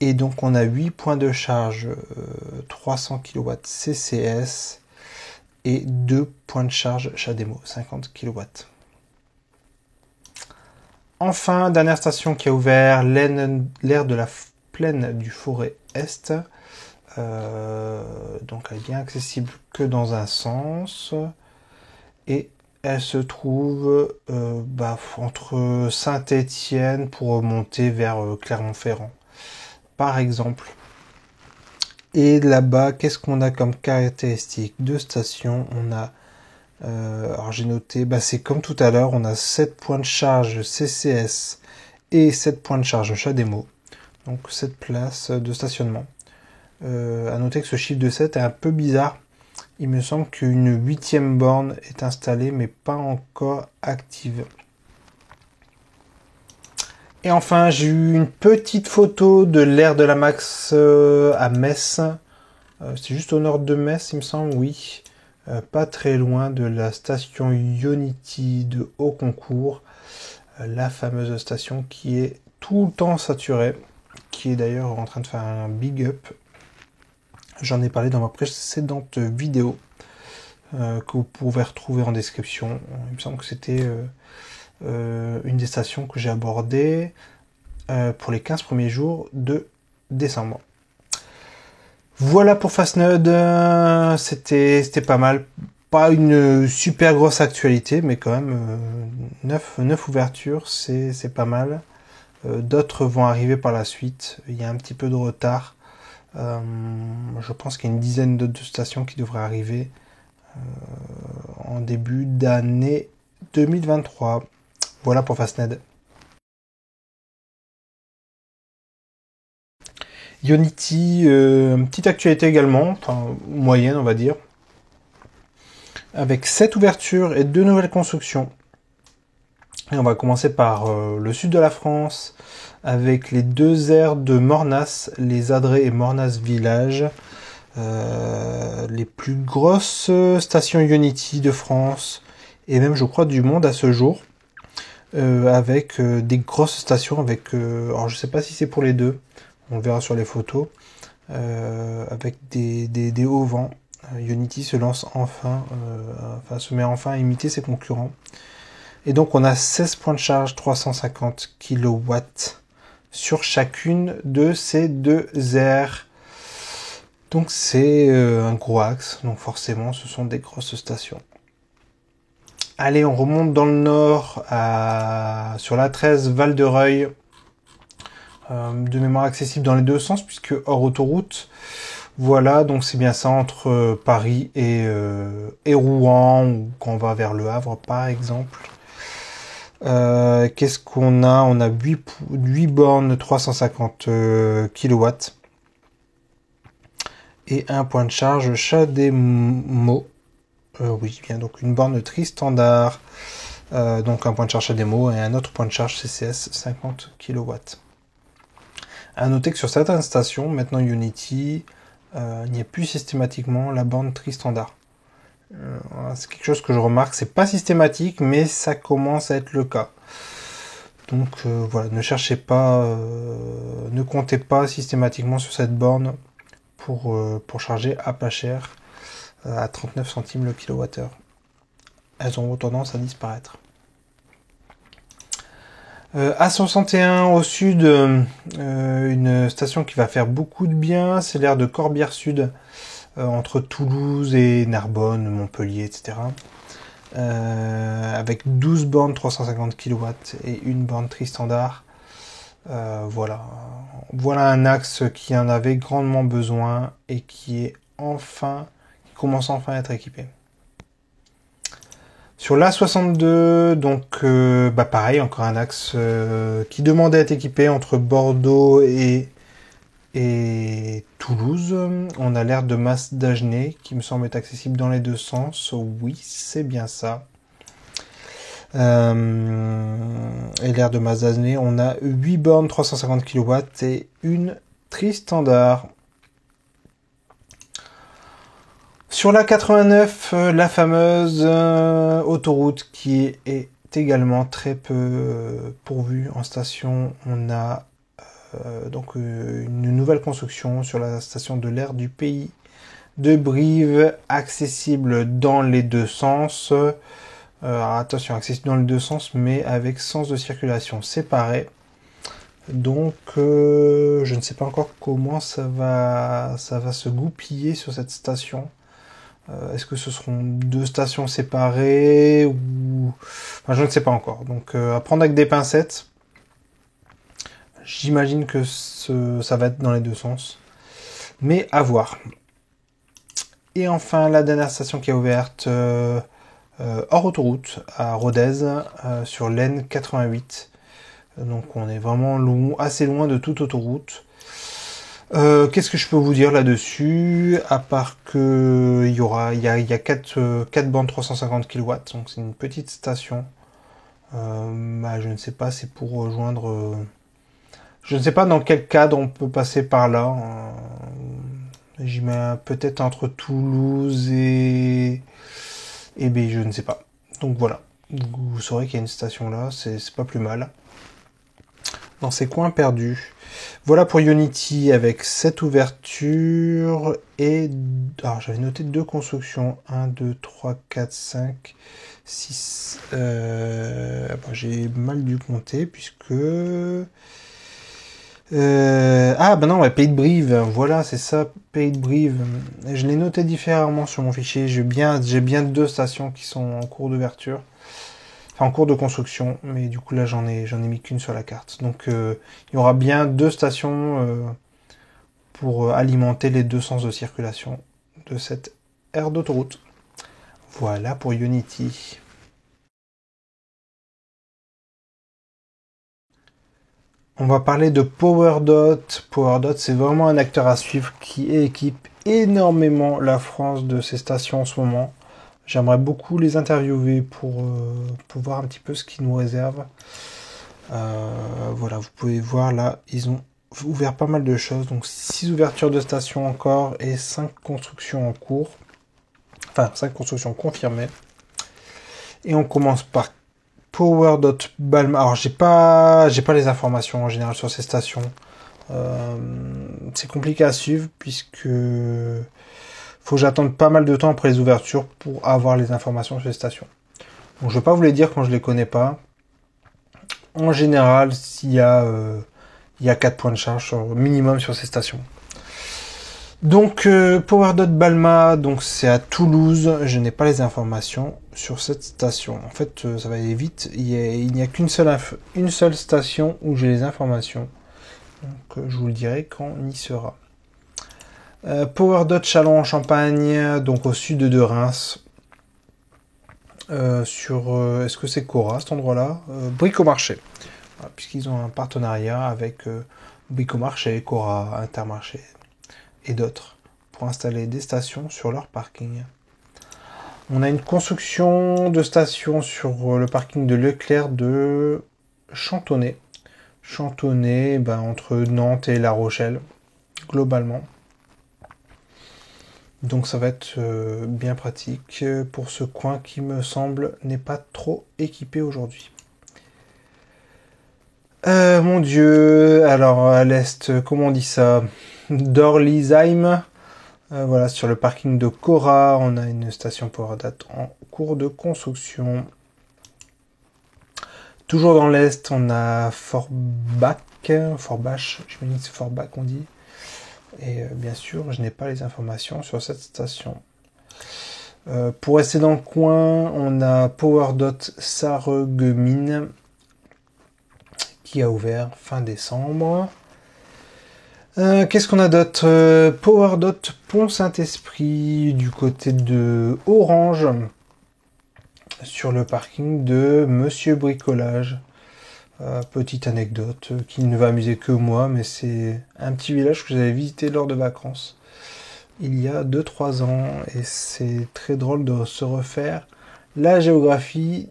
Et donc on a 8 points de charge 300 kW CCS et 2 points de charge CHAdeMO, 50 kW. Enfin, dernière station qui a ouvert, l'aire de la plaine du Forêt Est. Donc elle est bien accessible que dans un sens. Et elle se trouve entre Saint-Étienne pour monter vers Clermont-Ferrand, par exemple. Et là-bas, qu'est-ce qu'on a comme caractéristique de station? On a, alors j'ai noté, c'est comme tout à l'heure, on a 7 points de charge CCS et 7 points de charge CHAdeMO. Donc 7 places de stationnement. À noter que ce chiffre de 7 est un peu bizarre. Il me semble qu'une 8e borne est installée, mais pas encore active. Et enfin, j'ai eu une petite photo de l'aire de la Max à Metz. C'est juste au nord de Metz, il me semble, oui. Pas très loin de la station Ionity de Haut-Concours. La fameuse station qui est tout le temps saturée. Qui est d'ailleurs en train de faire un big up. J'en ai parlé dans ma précédente vidéo. Que vous pouvez retrouver en description. Il me semble que c'était... une des stations que j'ai abordées pour les 15 premiers jours de décembre. Voilà pour Fastned, c'était pas mal. Pas une super grosse actualité, mais quand même 9 ouvertures, c'est pas mal. D'autres vont arriver par la suite. Il y a un petit peu de retard. Je pense qu'il y a une dizaine d'autres stations qui devraient arriver en début d'année 2023. Voilà pour Fastned. Ionity, petite actualité également, enfin moyenne on va dire, avec 7 ouvertures et 2 nouvelles constructions. Et on va commencer par le sud de la France, avec les 2 aires de Mornas, les Adrets et Mornas Village, les plus grosses stations Ionity de France, et même je crois du monde à ce jour. Avec des grosses stations avec alors je sais pas si c'est pour les deux, on le verra sur les photos, avec des hauts vents. Ionity se lance enfin, se met enfin à imiter ses concurrents. Et donc on a 16 points de charge, 350 kW sur chacune de ces deux aires. Donc c'est un gros axe, donc forcément ce sont des grosses stations. Allez, on remonte dans le nord sur l'A13 Val-de-Reuil. De mémoire accessible dans les deux sens puisque hors autoroute. Voilà, donc c'est bien ça entre Paris et Rouen, ou quand on va vers Le Havre par exemple. Qu'est-ce qu'on a? On a 8 bornes 350 kW et un point de charge CHAdeMO. Oui, bien, donc une borne tri-standard, donc un point de charge CHAdeMO et un autre point de charge CCS 50 kW. À noter que sur certaines stations, maintenant Ionity, il n'y a plus systématiquement la borne tri-standard. C'est quelque chose que je remarque, c'est pas systématique, mais ça commence à être le cas. Donc voilà, ne cherchez pas, ne comptez pas systématiquement sur cette borne pour charger à pas cher, à 39 centimes le kilowattheure. Elles ont tendance à disparaître. A61 au sud, une station qui va faire beaucoup de bien, c'est l'aire de Corbière Sud, entre Toulouse et Narbonne, Montpellier, etc. Avec 12 bornes 350 kW et une borne tri-standard. Voilà un axe qui en avait grandement besoin et qui commence enfin à être équipé. Sur l'A62, donc pareil, encore un axe qui demandait à être équipé entre Bordeaux et Toulouse. On a l'aire de Mas d'Agenais qui me semble être accessible dans les deux sens. Oui, c'est bien ça. Et l'aire de Mas d'Agenais, on a 8 bornes 350 kW et une tri-standard. Sur la 89, la fameuse autoroute qui est également très peu pourvue en station. On a donc une nouvelle construction sur la station de l'aire du Pays de Brive, accessible dans les deux sens. Attention, accessible dans les deux sens, mais avec sens de circulation séparés. Donc, je ne sais pas encore comment ça va se goupiller sur cette station. Est-ce que ce seront deux stations séparées ou... Enfin, je ne sais pas encore. Donc, à prendre avec des pincettes. J'imagine que ça va être dans les deux sens. Mais à voir. Et enfin, la dernière station qui est ouverte hors autoroute, à Rodez, sur l'N 88. Donc, on est vraiment assez loin de toute autoroute. Qu'est-ce que je peux vous dire là-dessus, à part que il y a 4 bandes 350 kW, donc c'est une petite station. Je ne sais pas, c'est pour rejoindre... je ne sais pas dans quel cadre on peut passer par là. J'y mets peut-être entre Toulouse et je ne sais pas. Donc voilà, vous saurez qu'il y a une station là, c'est pas plus mal. Dans ces coins perdus. Voilà pour Ionity avec cette ouverture et... Alors j'avais noté 2 constructions. 1, 2, 3, 4, 5, 6... j'ai mal dû compter puisque... Pays de Brive. Voilà, c'est ça, Pays de Brive. Je l'ai noté différemment sur mon fichier. J'ai bien 2 stations qui sont en cours d'ouverture. Enfin, en cours de construction, mais du coup là j'en ai mis qu'une sur la carte. Donc il y aura bien 2 stations pour alimenter les 2 sens de circulation de cette aire d'autoroute. Voilà pour Ionity. On va parler de PowerDot. PowerDot, c'est vraiment un acteur à suivre qui équipe énormément la France de ses stations en ce moment. J'aimerais beaucoup les interviewer pour voir un petit peu ce qu'ils nous réservent. Voilà, vous pouvez voir là, ils ont ouvert pas mal de choses. Donc 6 ouvertures de stations encore et 5 constructions en cours. Enfin, 5 constructions confirmées. Et on commence par PowerDot Balma. Alors j'ai pas les informations en général sur ces stations. C'est compliqué à suivre puisque faut que j'attende pas mal de temps après les ouvertures pour avoir les informations sur les stations. Donc je vais pas vous les dire quand je les connais pas. En général, il y a 4 points de charge minimum sur ces stations. Donc PowerDot Balma, donc c'est à Toulouse. Je n'ai pas les informations sur cette station. En fait, ça va aller vite. Il n'y a qu'une seule station où j'ai les informations. Donc je vous le dirai quand on y sera. PowerDot Châlons-en-Champagne, donc au sud de Reims. Est-ce que c'est Cora, cet endroit-là Bricomarché. Voilà, puisqu'ils ont un partenariat avec Bricomarché, Cora, Intermarché et d'autres pour installer des stations sur leur parking. On a une construction de stations sur le parking de Leclerc de Chantonnay. Chantonnay, entre Nantes et La Rochelle, globalement. Donc ça va être bien pratique pour ce coin qui me semble n'est pas trop équipé aujourd'hui. Mon Dieu, alors à l'est, comment on dit ça? Dorlisheim. Voilà, sur le parking de Cora, on a une station PowerDot en cours de construction. Toujours dans l'est, on a Forbach, je me dis que c'est Forbach on dit. Et bien sûr, je n'ai pas les informations sur cette station. Pour rester dans le coin, on a PowerDot Sarreguemines qui a ouvert fin décembre. Qu'est-ce qu'on a d'autre? PowerDot Pont-Saint-Esprit du côté de Orange sur le parking de Monsieur Bricolage. Petite anecdote qui ne va amuser que moi, mais c'est un petit village que j'avais visité lors de vacances il y a 2-3 ans et c'est très drôle de se refaire la géographie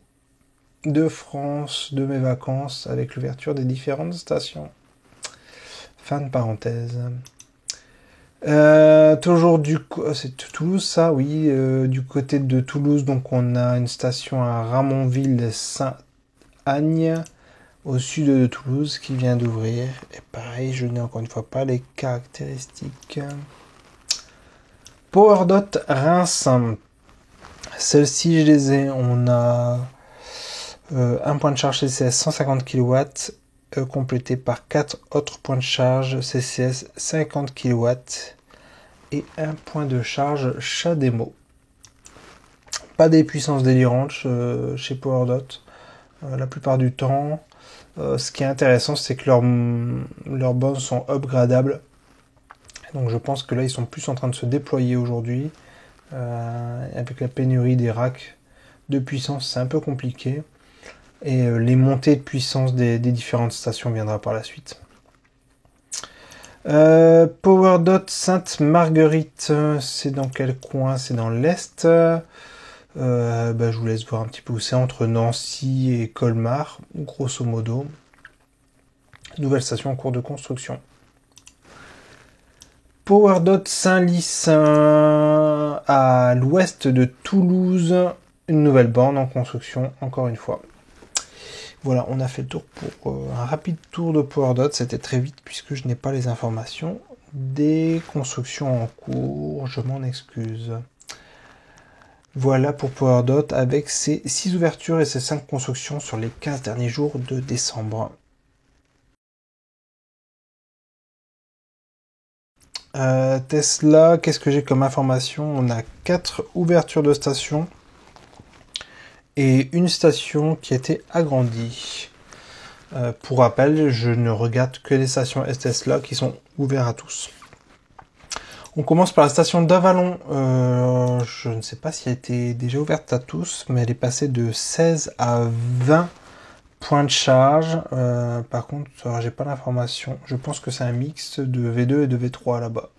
de France de mes vacances avec l'ouverture des différentes stations. Fin de parenthèse. Toujours c'est Toulouse ça, oui. Du côté de Toulouse, donc on a une station à Ramonville-Saint-Agne au sud de Toulouse qui vient d'ouvrir. Et pareil, je n'ai encore une fois pas les caractéristiques. PowerDot Reims. Celle-ci, je les ai. On a un point de charge CCS 150 kW complété par 4 autres points de charge CCS 50 kW et un point de charge CHAdeMO. Pas des puissances délirantes chez PowerDot la plupart du temps. Ce qui est intéressant, c'est que leurs bornes sont upgradables. Donc je pense que là, ils sont plus en train de se déployer aujourd'hui. Avec la pénurie des racks de puissance, c'est un peu compliqué. Et les montées de puissance des différentes stations viendra par la suite. PowerDot Sainte-Marguerite, c'est dans quel coin? C'est dans l'Est. Je vous laisse voir un petit peu où c'est, entre Nancy et Colmar, grosso modo. Nouvelle station en cours de construction. PowerDot Saint-Lys, à l'ouest de Toulouse, une nouvelle borne en construction, encore une fois. Voilà, on a fait le tour pour un rapide tour de PowerDot. C'était très vite puisque je n'ai pas les informations des constructions en cours. Je m'en excuse. Voilà pour PowerDot avec ses 6 ouvertures et ses 5 constructions sur les 15 derniers jours de décembre. Tesla, qu'est-ce que j'ai comme information? On a 4 ouvertures de stations et une station qui a été agrandie. Pour rappel, je ne regarde que les stations Tesla qui sont ouvertes à tous. On commence par la station d'Avalon. Je ne sais pas si elle a été déjà ouverte à tous, mais elle est passée de 16 à 20 points de charge. Par contre, j'ai pas l'information. Je pense que c'est un mix de V2 et de V3 là-bas.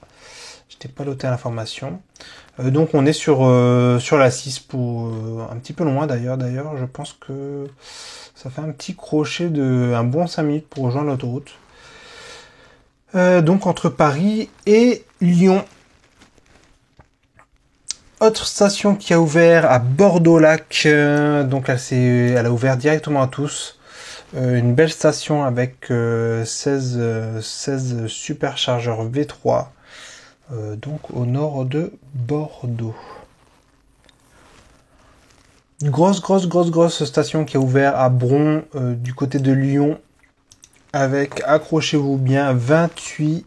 Je n'ai pas noté l'information. Donc on est sur la 6 pour un petit peu loin d'ailleurs. D'ailleurs, je pense que ça fait un petit crochet de un bon 5 minutes pour rejoindre l'autoroute. Donc entre Paris et Lyon. Autre station qui a ouvert à Bordeaux-Lac. Donc elle a ouvert directement à tous. Une belle station avec 16 superchargeurs V3, donc au nord de Bordeaux. Une grosse station qui a ouvert à Bron, du côté de Lyon, avec, accrochez-vous bien, 28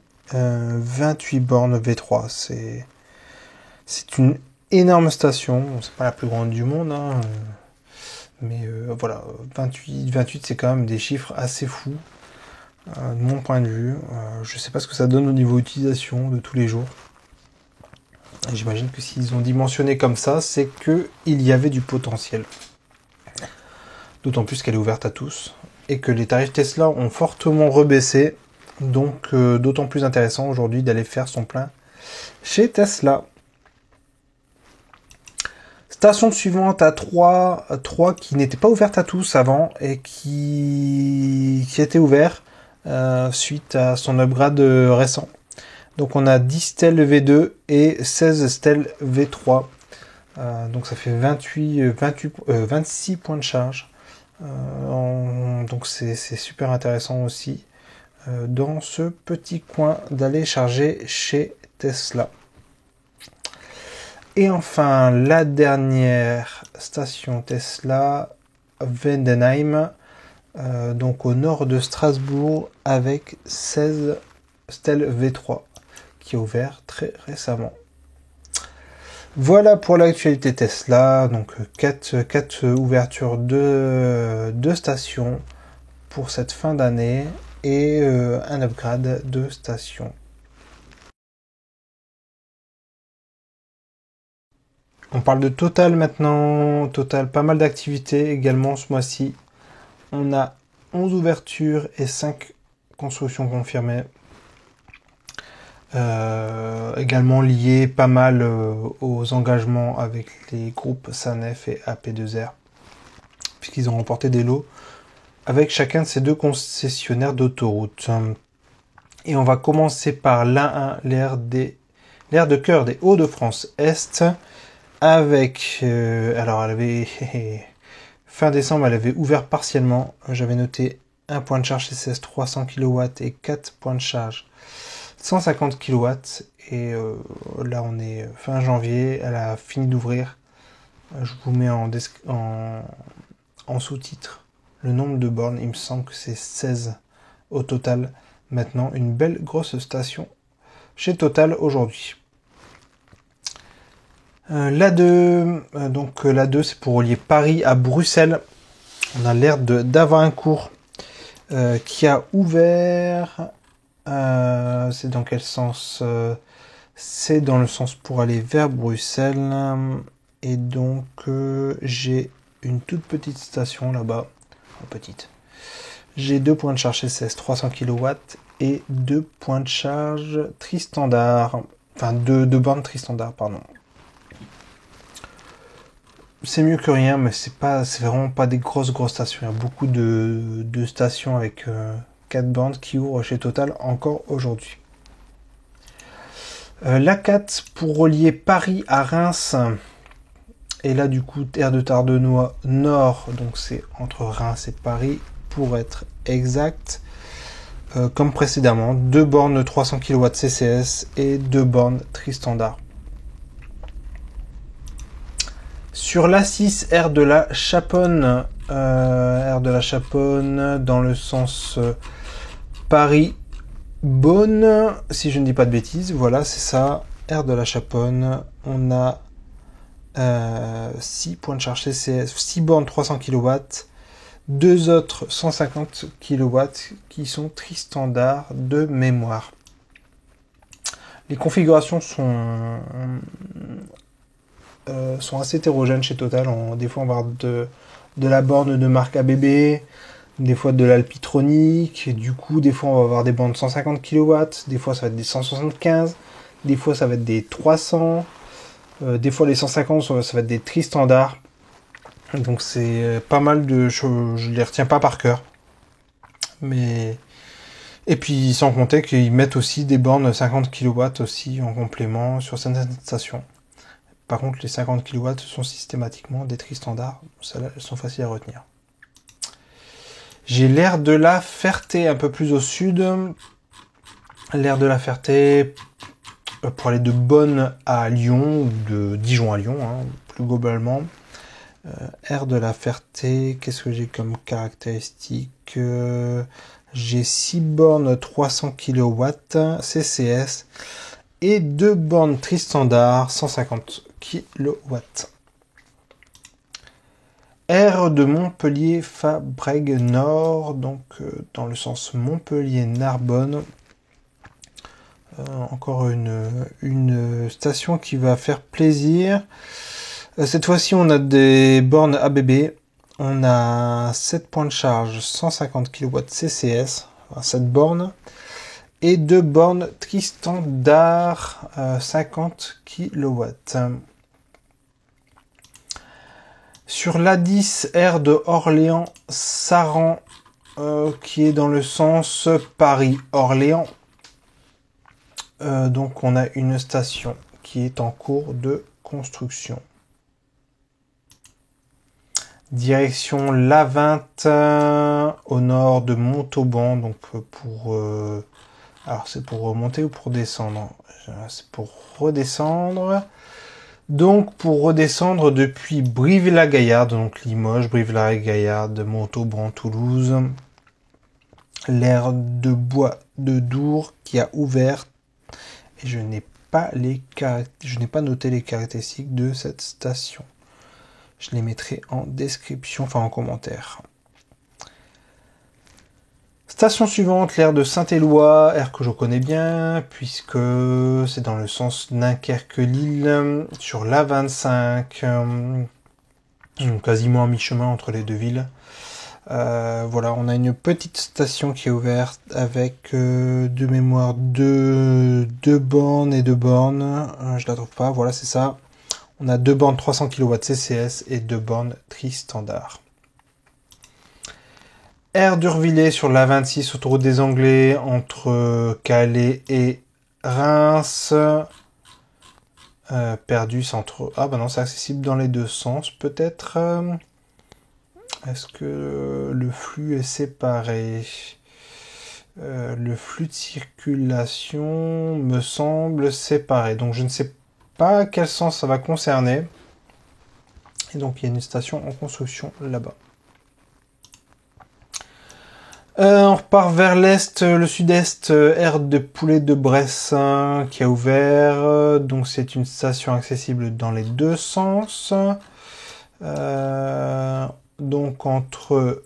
bornes V3. C'est une énorme station. C'est pas la plus grande du monde, hein, mais voilà, 28 c'est quand même des chiffres assez fous, de mon point de vue. Je sais pas ce que ça donne au niveau utilisation de tous les jours. J'imagine que s'ils ont dimensionné comme ça, c'est qu'il y avait du potentiel. D'autant plus qu'elle est ouverte à tous et que les tarifs Tesla ont fortement rebaissé. Donc d'autant plus intéressant aujourd'hui d'aller faire son plein chez Tesla. Station suivante à 3 qui n'était pas ouverte à tous avant et qui était ouvert suite à son upgrade récent. Donc on a 10 stèles V2 et 16 stèles V3. Donc ça fait 26 points de charge. Donc c'est super intéressant aussi dans ce petit coin d'aller charger chez Tesla. Et enfin la dernière station Tesla, Vendenheim, donc au nord de Strasbourg, avec 16 stèles V3 qui a ouvert très récemment. Voilà pour l'actualité Tesla, donc 4 ouvertures de stations pour cette fin d'année et un upgrade de station. On parle de Total maintenant. Total, pas mal d'activités également ce mois-ci. On a 11 ouvertures et 5 constructions confirmées. Également lié pas mal aux engagements avec les groupes SANEF et AP2R, puisqu'ils ont remporté des lots avec chacun de ces deux concessionnaires d'autoroute. Et on va commencer par l'A1, l'aire de cœur des Hauts-de-France Est, avec alors elle avait fin décembre, elle avait ouvert partiellement. J'avais noté un point de charge CCS 300 kW et 4 points de charge 150 kW. Et là on est fin janvier, elle a fini d'ouvrir. Je vous mets en sous-titre le nombre de bornes. Il me semble que c'est 16 au total. Maintenant, une belle grosse station chez Total aujourd'hui. l'A2, c'est pour relier Paris à Bruxelles. On a l'air d'avoir un cours qui a ouvert. C'est dans quel sens? C'est dans le sens pour aller vers Bruxelles. Et donc, j'ai une toute petite station là-bas. Petite. J'ai 2 points de charge CCS 300 kW et 2 points de charge tri-standard. Enfin, 2 bornes tri-standard, pardon. C'est mieux que rien, mais c'est vraiment pas des grosses stations. Il y a beaucoup de stations avec 4 bornes qui ouvrent chez Total encore aujourd'hui. L'A4 pour relier Paris à Reims. Et là, du coup, aire de Tardenois Nord, donc c'est entre Reims et Paris, pour être exact. Comme précédemment, 2 bornes 300 kW CCS et 2 bornes tri-standard. Sur l'A6, aire de la Chaponne, dans le sens Paris-Beaune, si je ne dis pas de bêtises. Voilà, c'est ça, aire de la Chaponne. On a 6 points de charge CCS, 6 bornes 300 kW, 2 autres 150 kW qui sont tri-standard de mémoire. Les configurations sont assez hétérogènes chez Total. Des fois on va avoir de la borne de marque ABB, des fois de l'Alpitronic, du coup des fois on va avoir des bornes 150 kW, des fois ça va être des 175, des fois ça va être des 300, des fois les 150 ça va être des tri-standards. Donc c'est pas mal de choses, je les retiens pas par cœur. Mais et puis sans compter qu'ils mettent aussi des bornes 50 kW aussi en complément sur certaines stations. Par contre les 50 kW sont systématiquement des tri-standards, celles-là elles sont faciles à retenir. J'ai l'aire de la Ferté un peu plus au sud. L'aire de la Ferté pour aller de Bonn à Lyon ou de Dijon à Lyon, hein, plus globalement. Aire de la Ferté, qu'est-ce que j'ai comme caractéristique? J'ai 6 bornes 300 kW CCS et 2 bornes tri-standard 150 kW. Aire de Montpellier-Fabrègues Nord, donc dans le sens Montpellier-Narbonne. Encore une station qui va faire plaisir. Cette fois-ci, on a des bornes ABB. On a 7 points de charge, 150 kW CCS, 7 bornes. Et 2 bornes tri-standard, 50 kW. Sur l'A10, aire de Orléans-Saran, qui est dans le sens Paris-Orléans. Donc on a une station qui est en cours de construction. Direction l'A20 au nord de Montauban, donc alors c'est pour remonter ou pour descendre? C'est pour redescendre. Donc pour redescendre depuis Brive-la-Gaillarde, donc Limoges, Brive-la-Gaillarde, Montauban, Toulouse, l'aire de Bois de Dour qui a ouvert. Et je n'ai pas noté les caractéristiques de cette station. Je les mettrai en description, enfin en commentaire. Station suivante, l'aire de Saint-Éloi, aire que je connais bien, puisque c'est dans le sens Dunkerque-Lille, sur l'A25, quasiment à mi-chemin entre les deux villes. Voilà, on a une petite station qui est ouverte avec de mémoire deux bornes et 2 bornes. Je la trouve pas, voilà, c'est ça. On a 2 bornes 300 kW CCS et 2 bornes tri-standard. Aire d'Urvillers sur l'A26, autoroute des Anglais, entre Calais et Reims. Perdu centre. Ah bah non, c'est accessible dans les deux sens, peut-être. Est-ce que le flux est séparé? Le flux de circulation me semble séparé. Donc je ne sais pas quel sens ça va concerner. Et donc il y a une station en construction là-bas. On repart vers l'est, le sud-est, aire de Poulet de Bresse qui a ouvert. Donc c'est une station accessible dans les deux sens. Donc entre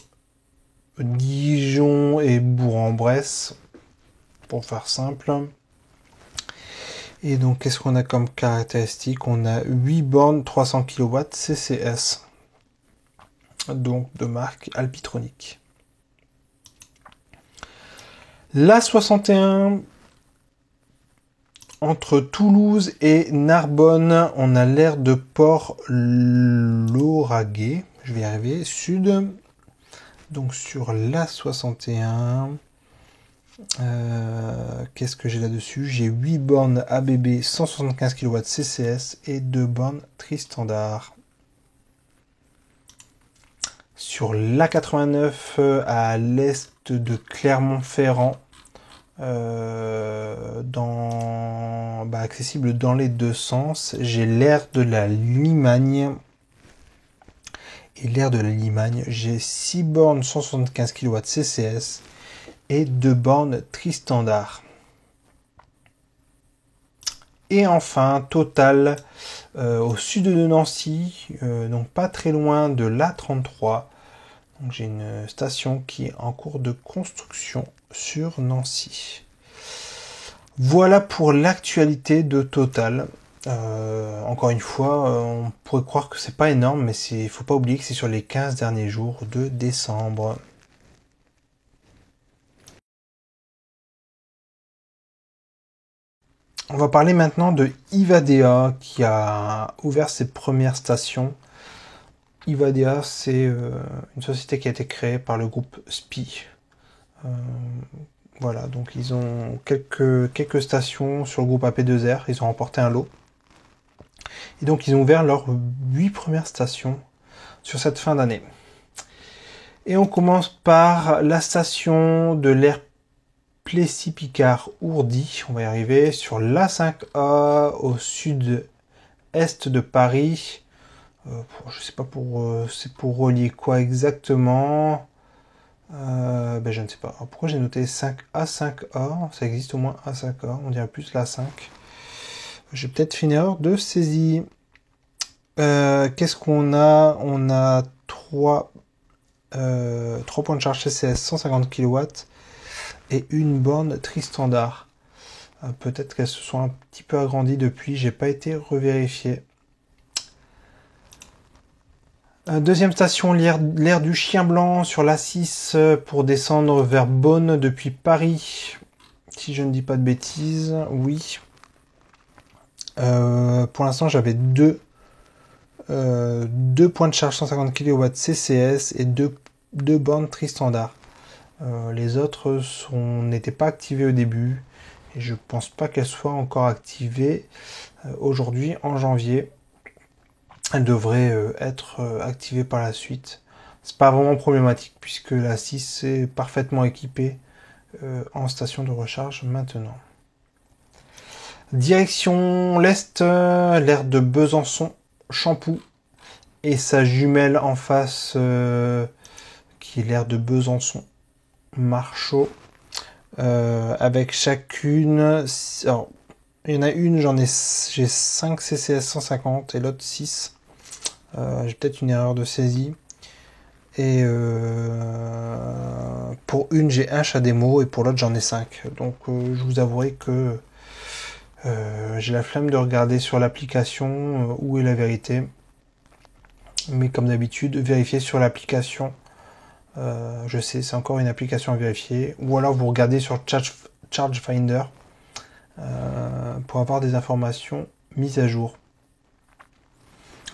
Dijon et Bourg-en-Bresse, pour faire simple. Et donc qu'est-ce qu'on a comme caractéristique? On a 8 bornes 300 kW CCS, donc de marque Alpitronic. L'A61, entre Toulouse et Narbonne, on a l'aire de Port-Lauragais, je vais y arriver, sud. Donc sur l'A61, qu'est-ce que j'ai là-dessus? J'ai 8 bornes ABB 175 kW CCS et 2 bornes tri-standard. Sur l'A89 à l'est de Clermont-Ferrand, accessible dans les deux sens, j'ai l'aire de la Limagne. Et l'aire de la Limagne, j'ai 6 bornes 175 kW CCS et 2 bornes tri-standard. Et enfin, Total, au sud de Nancy, donc pas très loin de l'A33. Donc j'ai une station qui est en cours de construction sur Nancy. Voilà pour l'actualité de Total. Encore une fois, on pourrait croire que c'est pas énorme, mais il faut pas oublier que c'est sur les 15 derniers jours de décembre. On va parler maintenant de Ivadea qui a ouvert ses premières stations. Ivadea, c'est une société qui a été créée par le groupe SPIE. Voilà, donc ils ont quelques stations sur le groupe AP2R, ils ont remporté un lot. Et donc ils ont ouvert leurs 8 premières stations sur cette fin d'année. Et on commence par la station de l'air Plessis-Picard-Ourdy. On va y arriver sur l'A5A au sud-est de Paris. Je sais pas c'est pour relier quoi exactement. Je ne sais pas. Alors, pourquoi j'ai noté 5A, 5A? Ça existe au moins A5A. On dirait plus l'A5. J'ai peut-être fait une erreur de saisie. Qu'est-ce qu'on a? On a 3 points de charge CCS 150 kW et une borne tri-standard. Peut-être qu'elles se sont un petit peu agrandies depuis, j'ai pas été revérifié. Deuxième station, l'aire du Chien Blanc sur l'A6 pour descendre vers Beaune depuis Paris. Si je ne dis pas de bêtises, oui. Pour l'instant, j'avais deux points de charge 150 kW CCS et deux bornes tri-standard. Les autres n'étaient pas activées au début et je pense pas qu'elles soient encore activées aujourd'hui en janvier. Elles devraient être activées par la suite. C'est pas vraiment problématique puisque la 6 est parfaitement équipée en station de recharge maintenant. Direction l'Est, l'aire de Besançon, Champoux et sa jumelle en face qui est l'aire de Besançon, Marchaux, avec chacune. Alors, il y en a une, j'ai 5 CCS 150 et l'autre 6. J'ai peut-être une erreur de saisie. Et pour une, j'ai un CHAdeMO et pour l'autre, j'en ai 5. Donc, je vous avouerai que j'ai la flemme de regarder sur l'application où est la vérité. Mais comme d'habitude, vérifier sur l'application. Je sais, c'est encore une application à vérifier. Ou alors vous regardez sur Charge Finder pour avoir des informations mises à jour.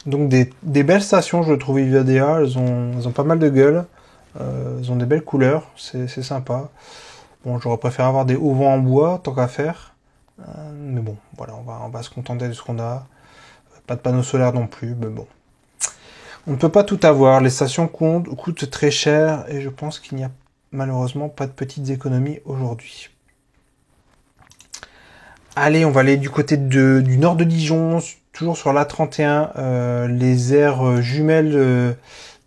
Donc des belles stations, je trouve, Ivadea. Elles ont pas mal de gueule. Elles ont des belles couleurs. C'est sympa. Bon, j'aurais préféré avoir des auvents en bois, tant qu'à faire. Mais bon, voilà, on va se contenter de ce qu'on a. Pas de panneaux solaires non plus, mais bon. On ne peut pas tout avoir, les stations coûtent très cher et je pense qu'il n'y a malheureusement pas de petites économies aujourd'hui. Allez, on va aller du côté du nord de Dijon, toujours sur l'A31, les aires jumelles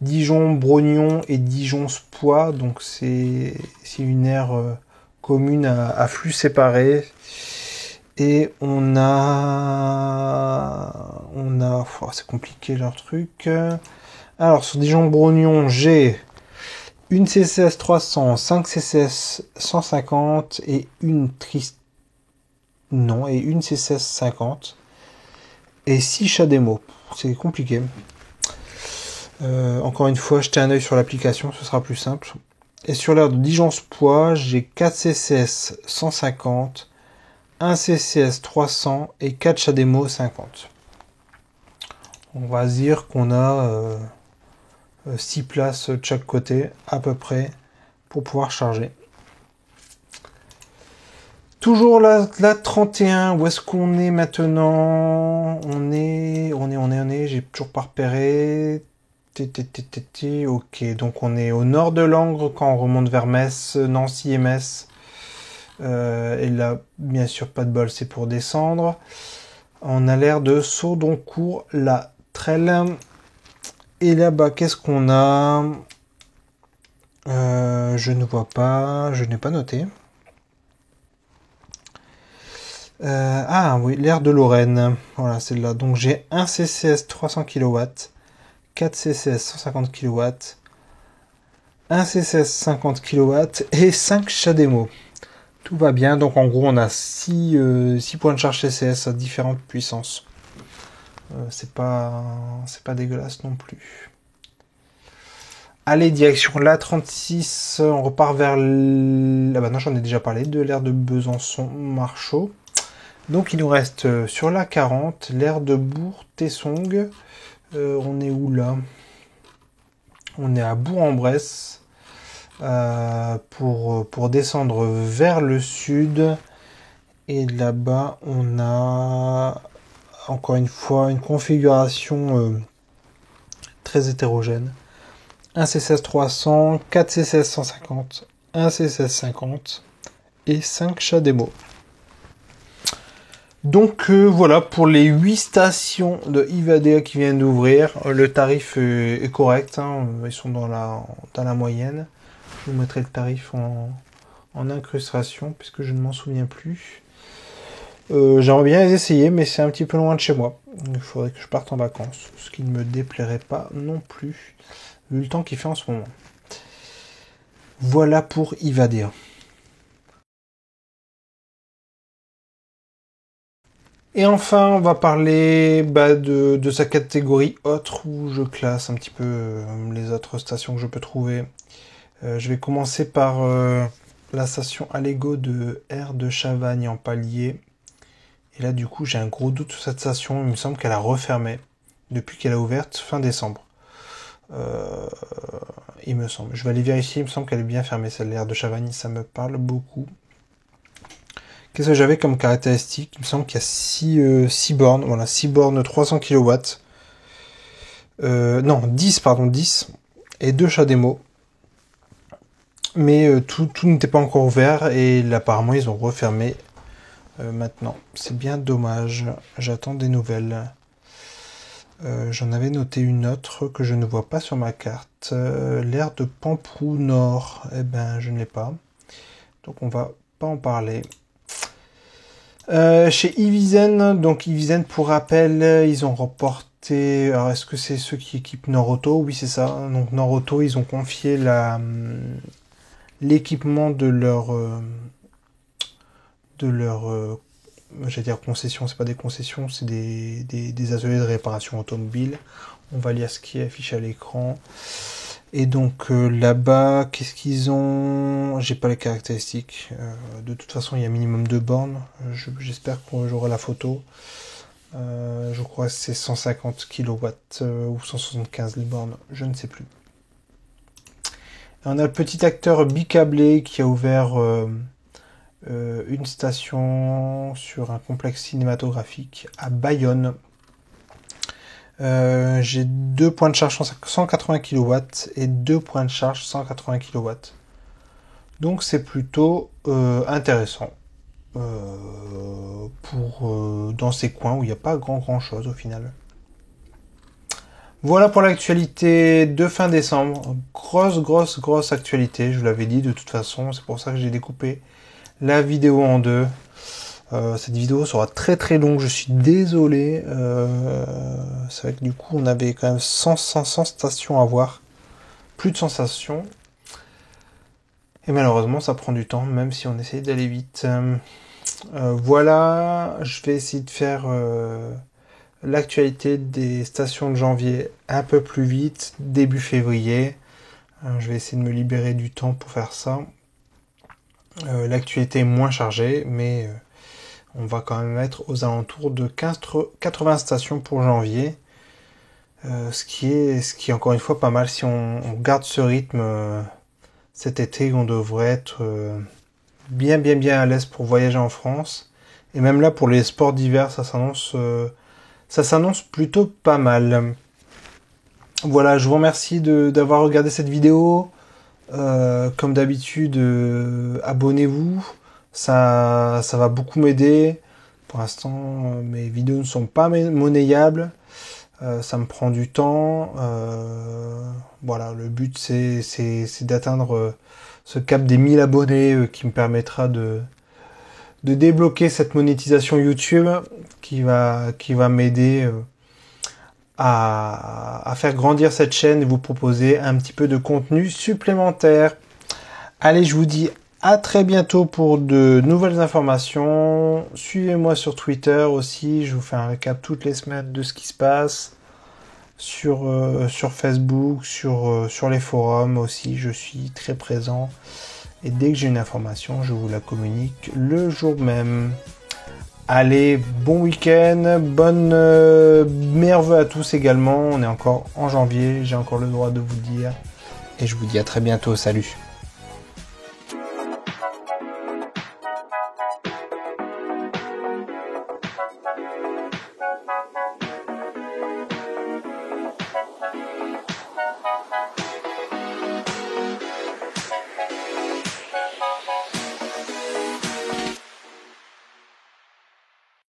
Dijon, Brognon et Dijon-Spoix. Donc c'est une aire commune à flux séparés. Et on a, c'est compliqué leur truc. Alors sur Dijon-Brognon, j'ai une CCS 300, 5 CCS 150 et une CCS 50 et 6 CHAdeMO. C'est compliqué. Encore une fois, jetez un œil sur l'application, ce sera plus simple. Et sur l'aire de Dijon-Spoix, j'ai 4 CCS 150. 1 CCS 300 et 4 CHAdeMO 50. On va dire qu'on a 6 places de chaque côté à peu près pour pouvoir charger. Toujours la 31, où est-ce qu'on est maintenant? On est, j'ai toujours pas repéré. Ok, donc on est au nord de Langres quand on remonte vers Metz, Nancy et Metz. Et là, bien sûr, pas de bol, c'est pour descendre. On a l'air de Saudoncourt, la Trelle. Et là-bas, qu'est-ce qu'on a? Je ne vois pas, je n'ai pas noté. Ah oui, l'aire de Lorraine. Voilà, celle-là. Donc j'ai un CCS 300 kW, 4 CCS 150 kW, un CCS 50 kW et 5 CHAdeMO. Tout va bien, donc en gros on a 6 points de charge CCS à différentes puissances. C'est pas dégueulasse non plus. Allez, direction l'A36, on repart vers non, j'en ai déjà parlé, de l'aire de Besançon-Marchaux. Donc il nous reste sur l'A40, l'aire de Bourg-Tessong. On est où là? On est à Bourg-en-Bresse. Pour descendre vers le sud. Et là-bas, on a encore une fois une configuration très hétérogène. un C16-300, 4 C16-150, un C16-50 et 5 CHAdeMO. Donc voilà pour les 8 stations de Ivadea qui viennent d'ouvrir. Le tarif est correct, hein. Ils sont dans la moyenne. Je vous mettrai le tarif en incrustation puisque je ne m'en souviens plus. J'aimerais bien les essayer, mais c'est un petit peu loin de chez moi. Il faudrait que je parte en vacances, ce qui ne me déplairait pas non plus, vu le temps qu'il fait en ce moment. Voilà pour Ivadea. Et enfin, on va parler de sa catégorie autre, où je classe un petit peu les autres stations que je peux trouver. Je vais commencer par la station Allego de R de Chavagne en Palier. Et là, du coup, j'ai un gros doute sur cette station. Il me semble qu'elle a refermé depuis qu'elle a ouverte fin décembre. Il me semble. Je vais aller vérifier. Il me semble qu'elle est bien fermée, celle-là de Chavagne. Ça me parle beaucoup. Qu'est-ce que j'avais comme caractéristique? Il me semble qu'il y a 6 bornes. Voilà, 6 bornes 300 kW. Non, 10, pardon, 10. Et 2 CHAdeMO. Mais tout n'était pas encore ouvert. Et là, apparemment, ils ont refermé maintenant. C'est bien dommage. J'attends des nouvelles. J'en avais noté une autre que je ne vois pas sur ma carte. L'aire de Pamprou Nord. Eh ben, je ne l'ai pas. Donc, on va pas en parler. Chez Ivisen, donc Ivisen pour rappel, ils ont remporté. Alors est-ce que c'est ceux qui équipent Nord-Auto? Oui, c'est ça. Donc Nord-Auto, ils ont confié l'équipement de leur j'allais dire concession, c'est pas des concessions, c'est des ateliers de réparation automobile. On va lire ce qui est affiché à l'écran. Et donc là-bas, qu'est-ce qu'ils ont? J'ai pas les caractéristiques. De toute façon, il y a un minimum de bornes. J'espère que j'aurai la photo. Je crois que c'est 150 kW ou 175 les bornes. Je ne sais plus. Et on a le petit acteur bicablé qui a ouvert une station sur un complexe cinématographique à Bayonne. J'ai 2 points de charge 180 kW et 2 points de charge 180 kW. Donc c'est plutôt intéressant dans ces coins où il n'y a pas grand chose au final. Voilà pour l'actualité de fin décembre. Grosse actualité, je vous l'avais dit de toute façon. C'est pour ça que j'ai découpé la vidéo en deux. Cette vidéo sera très longue, je suis désolé. C'est vrai que du coup on avait quand même 100 stations à voir. Plus de 100 stations. Et malheureusement ça prend du temps, même si on essaye d'aller vite. Voilà, je vais essayer de faire l'actualité des stations de janvier un peu plus vite, début février. Je vais essayer de me libérer du temps pour faire ça. L'actualité est moins chargée, mais on va quand même être aux alentours de 80 stations pour janvier. Ce qui est encore une fois pas mal. Si on garde ce rythme cet été, on devrait être bien à l'aise pour voyager en France. Et même là, pour les sports d'hiver, ça s'annonce plutôt pas mal. Voilà, je vous remercie d'avoir regardé cette vidéo. Comme d'habitude, abonnez-vous. Ça va beaucoup m'aider. Pour l'instant, mes vidéos ne sont pas monnayables. Ça me prend du temps. Voilà, le but c'est d'atteindre ce cap des 1000 abonnés qui me permettra de débloquer cette monétisation YouTube qui va m'aider à faire grandir cette chaîne et vous proposer un petit peu de contenu supplémentaire. Allez, je vous dis à très bientôt pour de nouvelles informations. Suivez-moi sur Twitter aussi, je vous fais un récap toutes les semaines de ce qui se passe. Sur Facebook, sur les forums aussi, je suis très présent. Et dès que j'ai une information, je vous la communique le jour même. Allez, bon week-end, meilleurs vœux à tous également. On est encore en janvier, j'ai encore le droit de vous le dire. Et je vous dis à très bientôt, salut.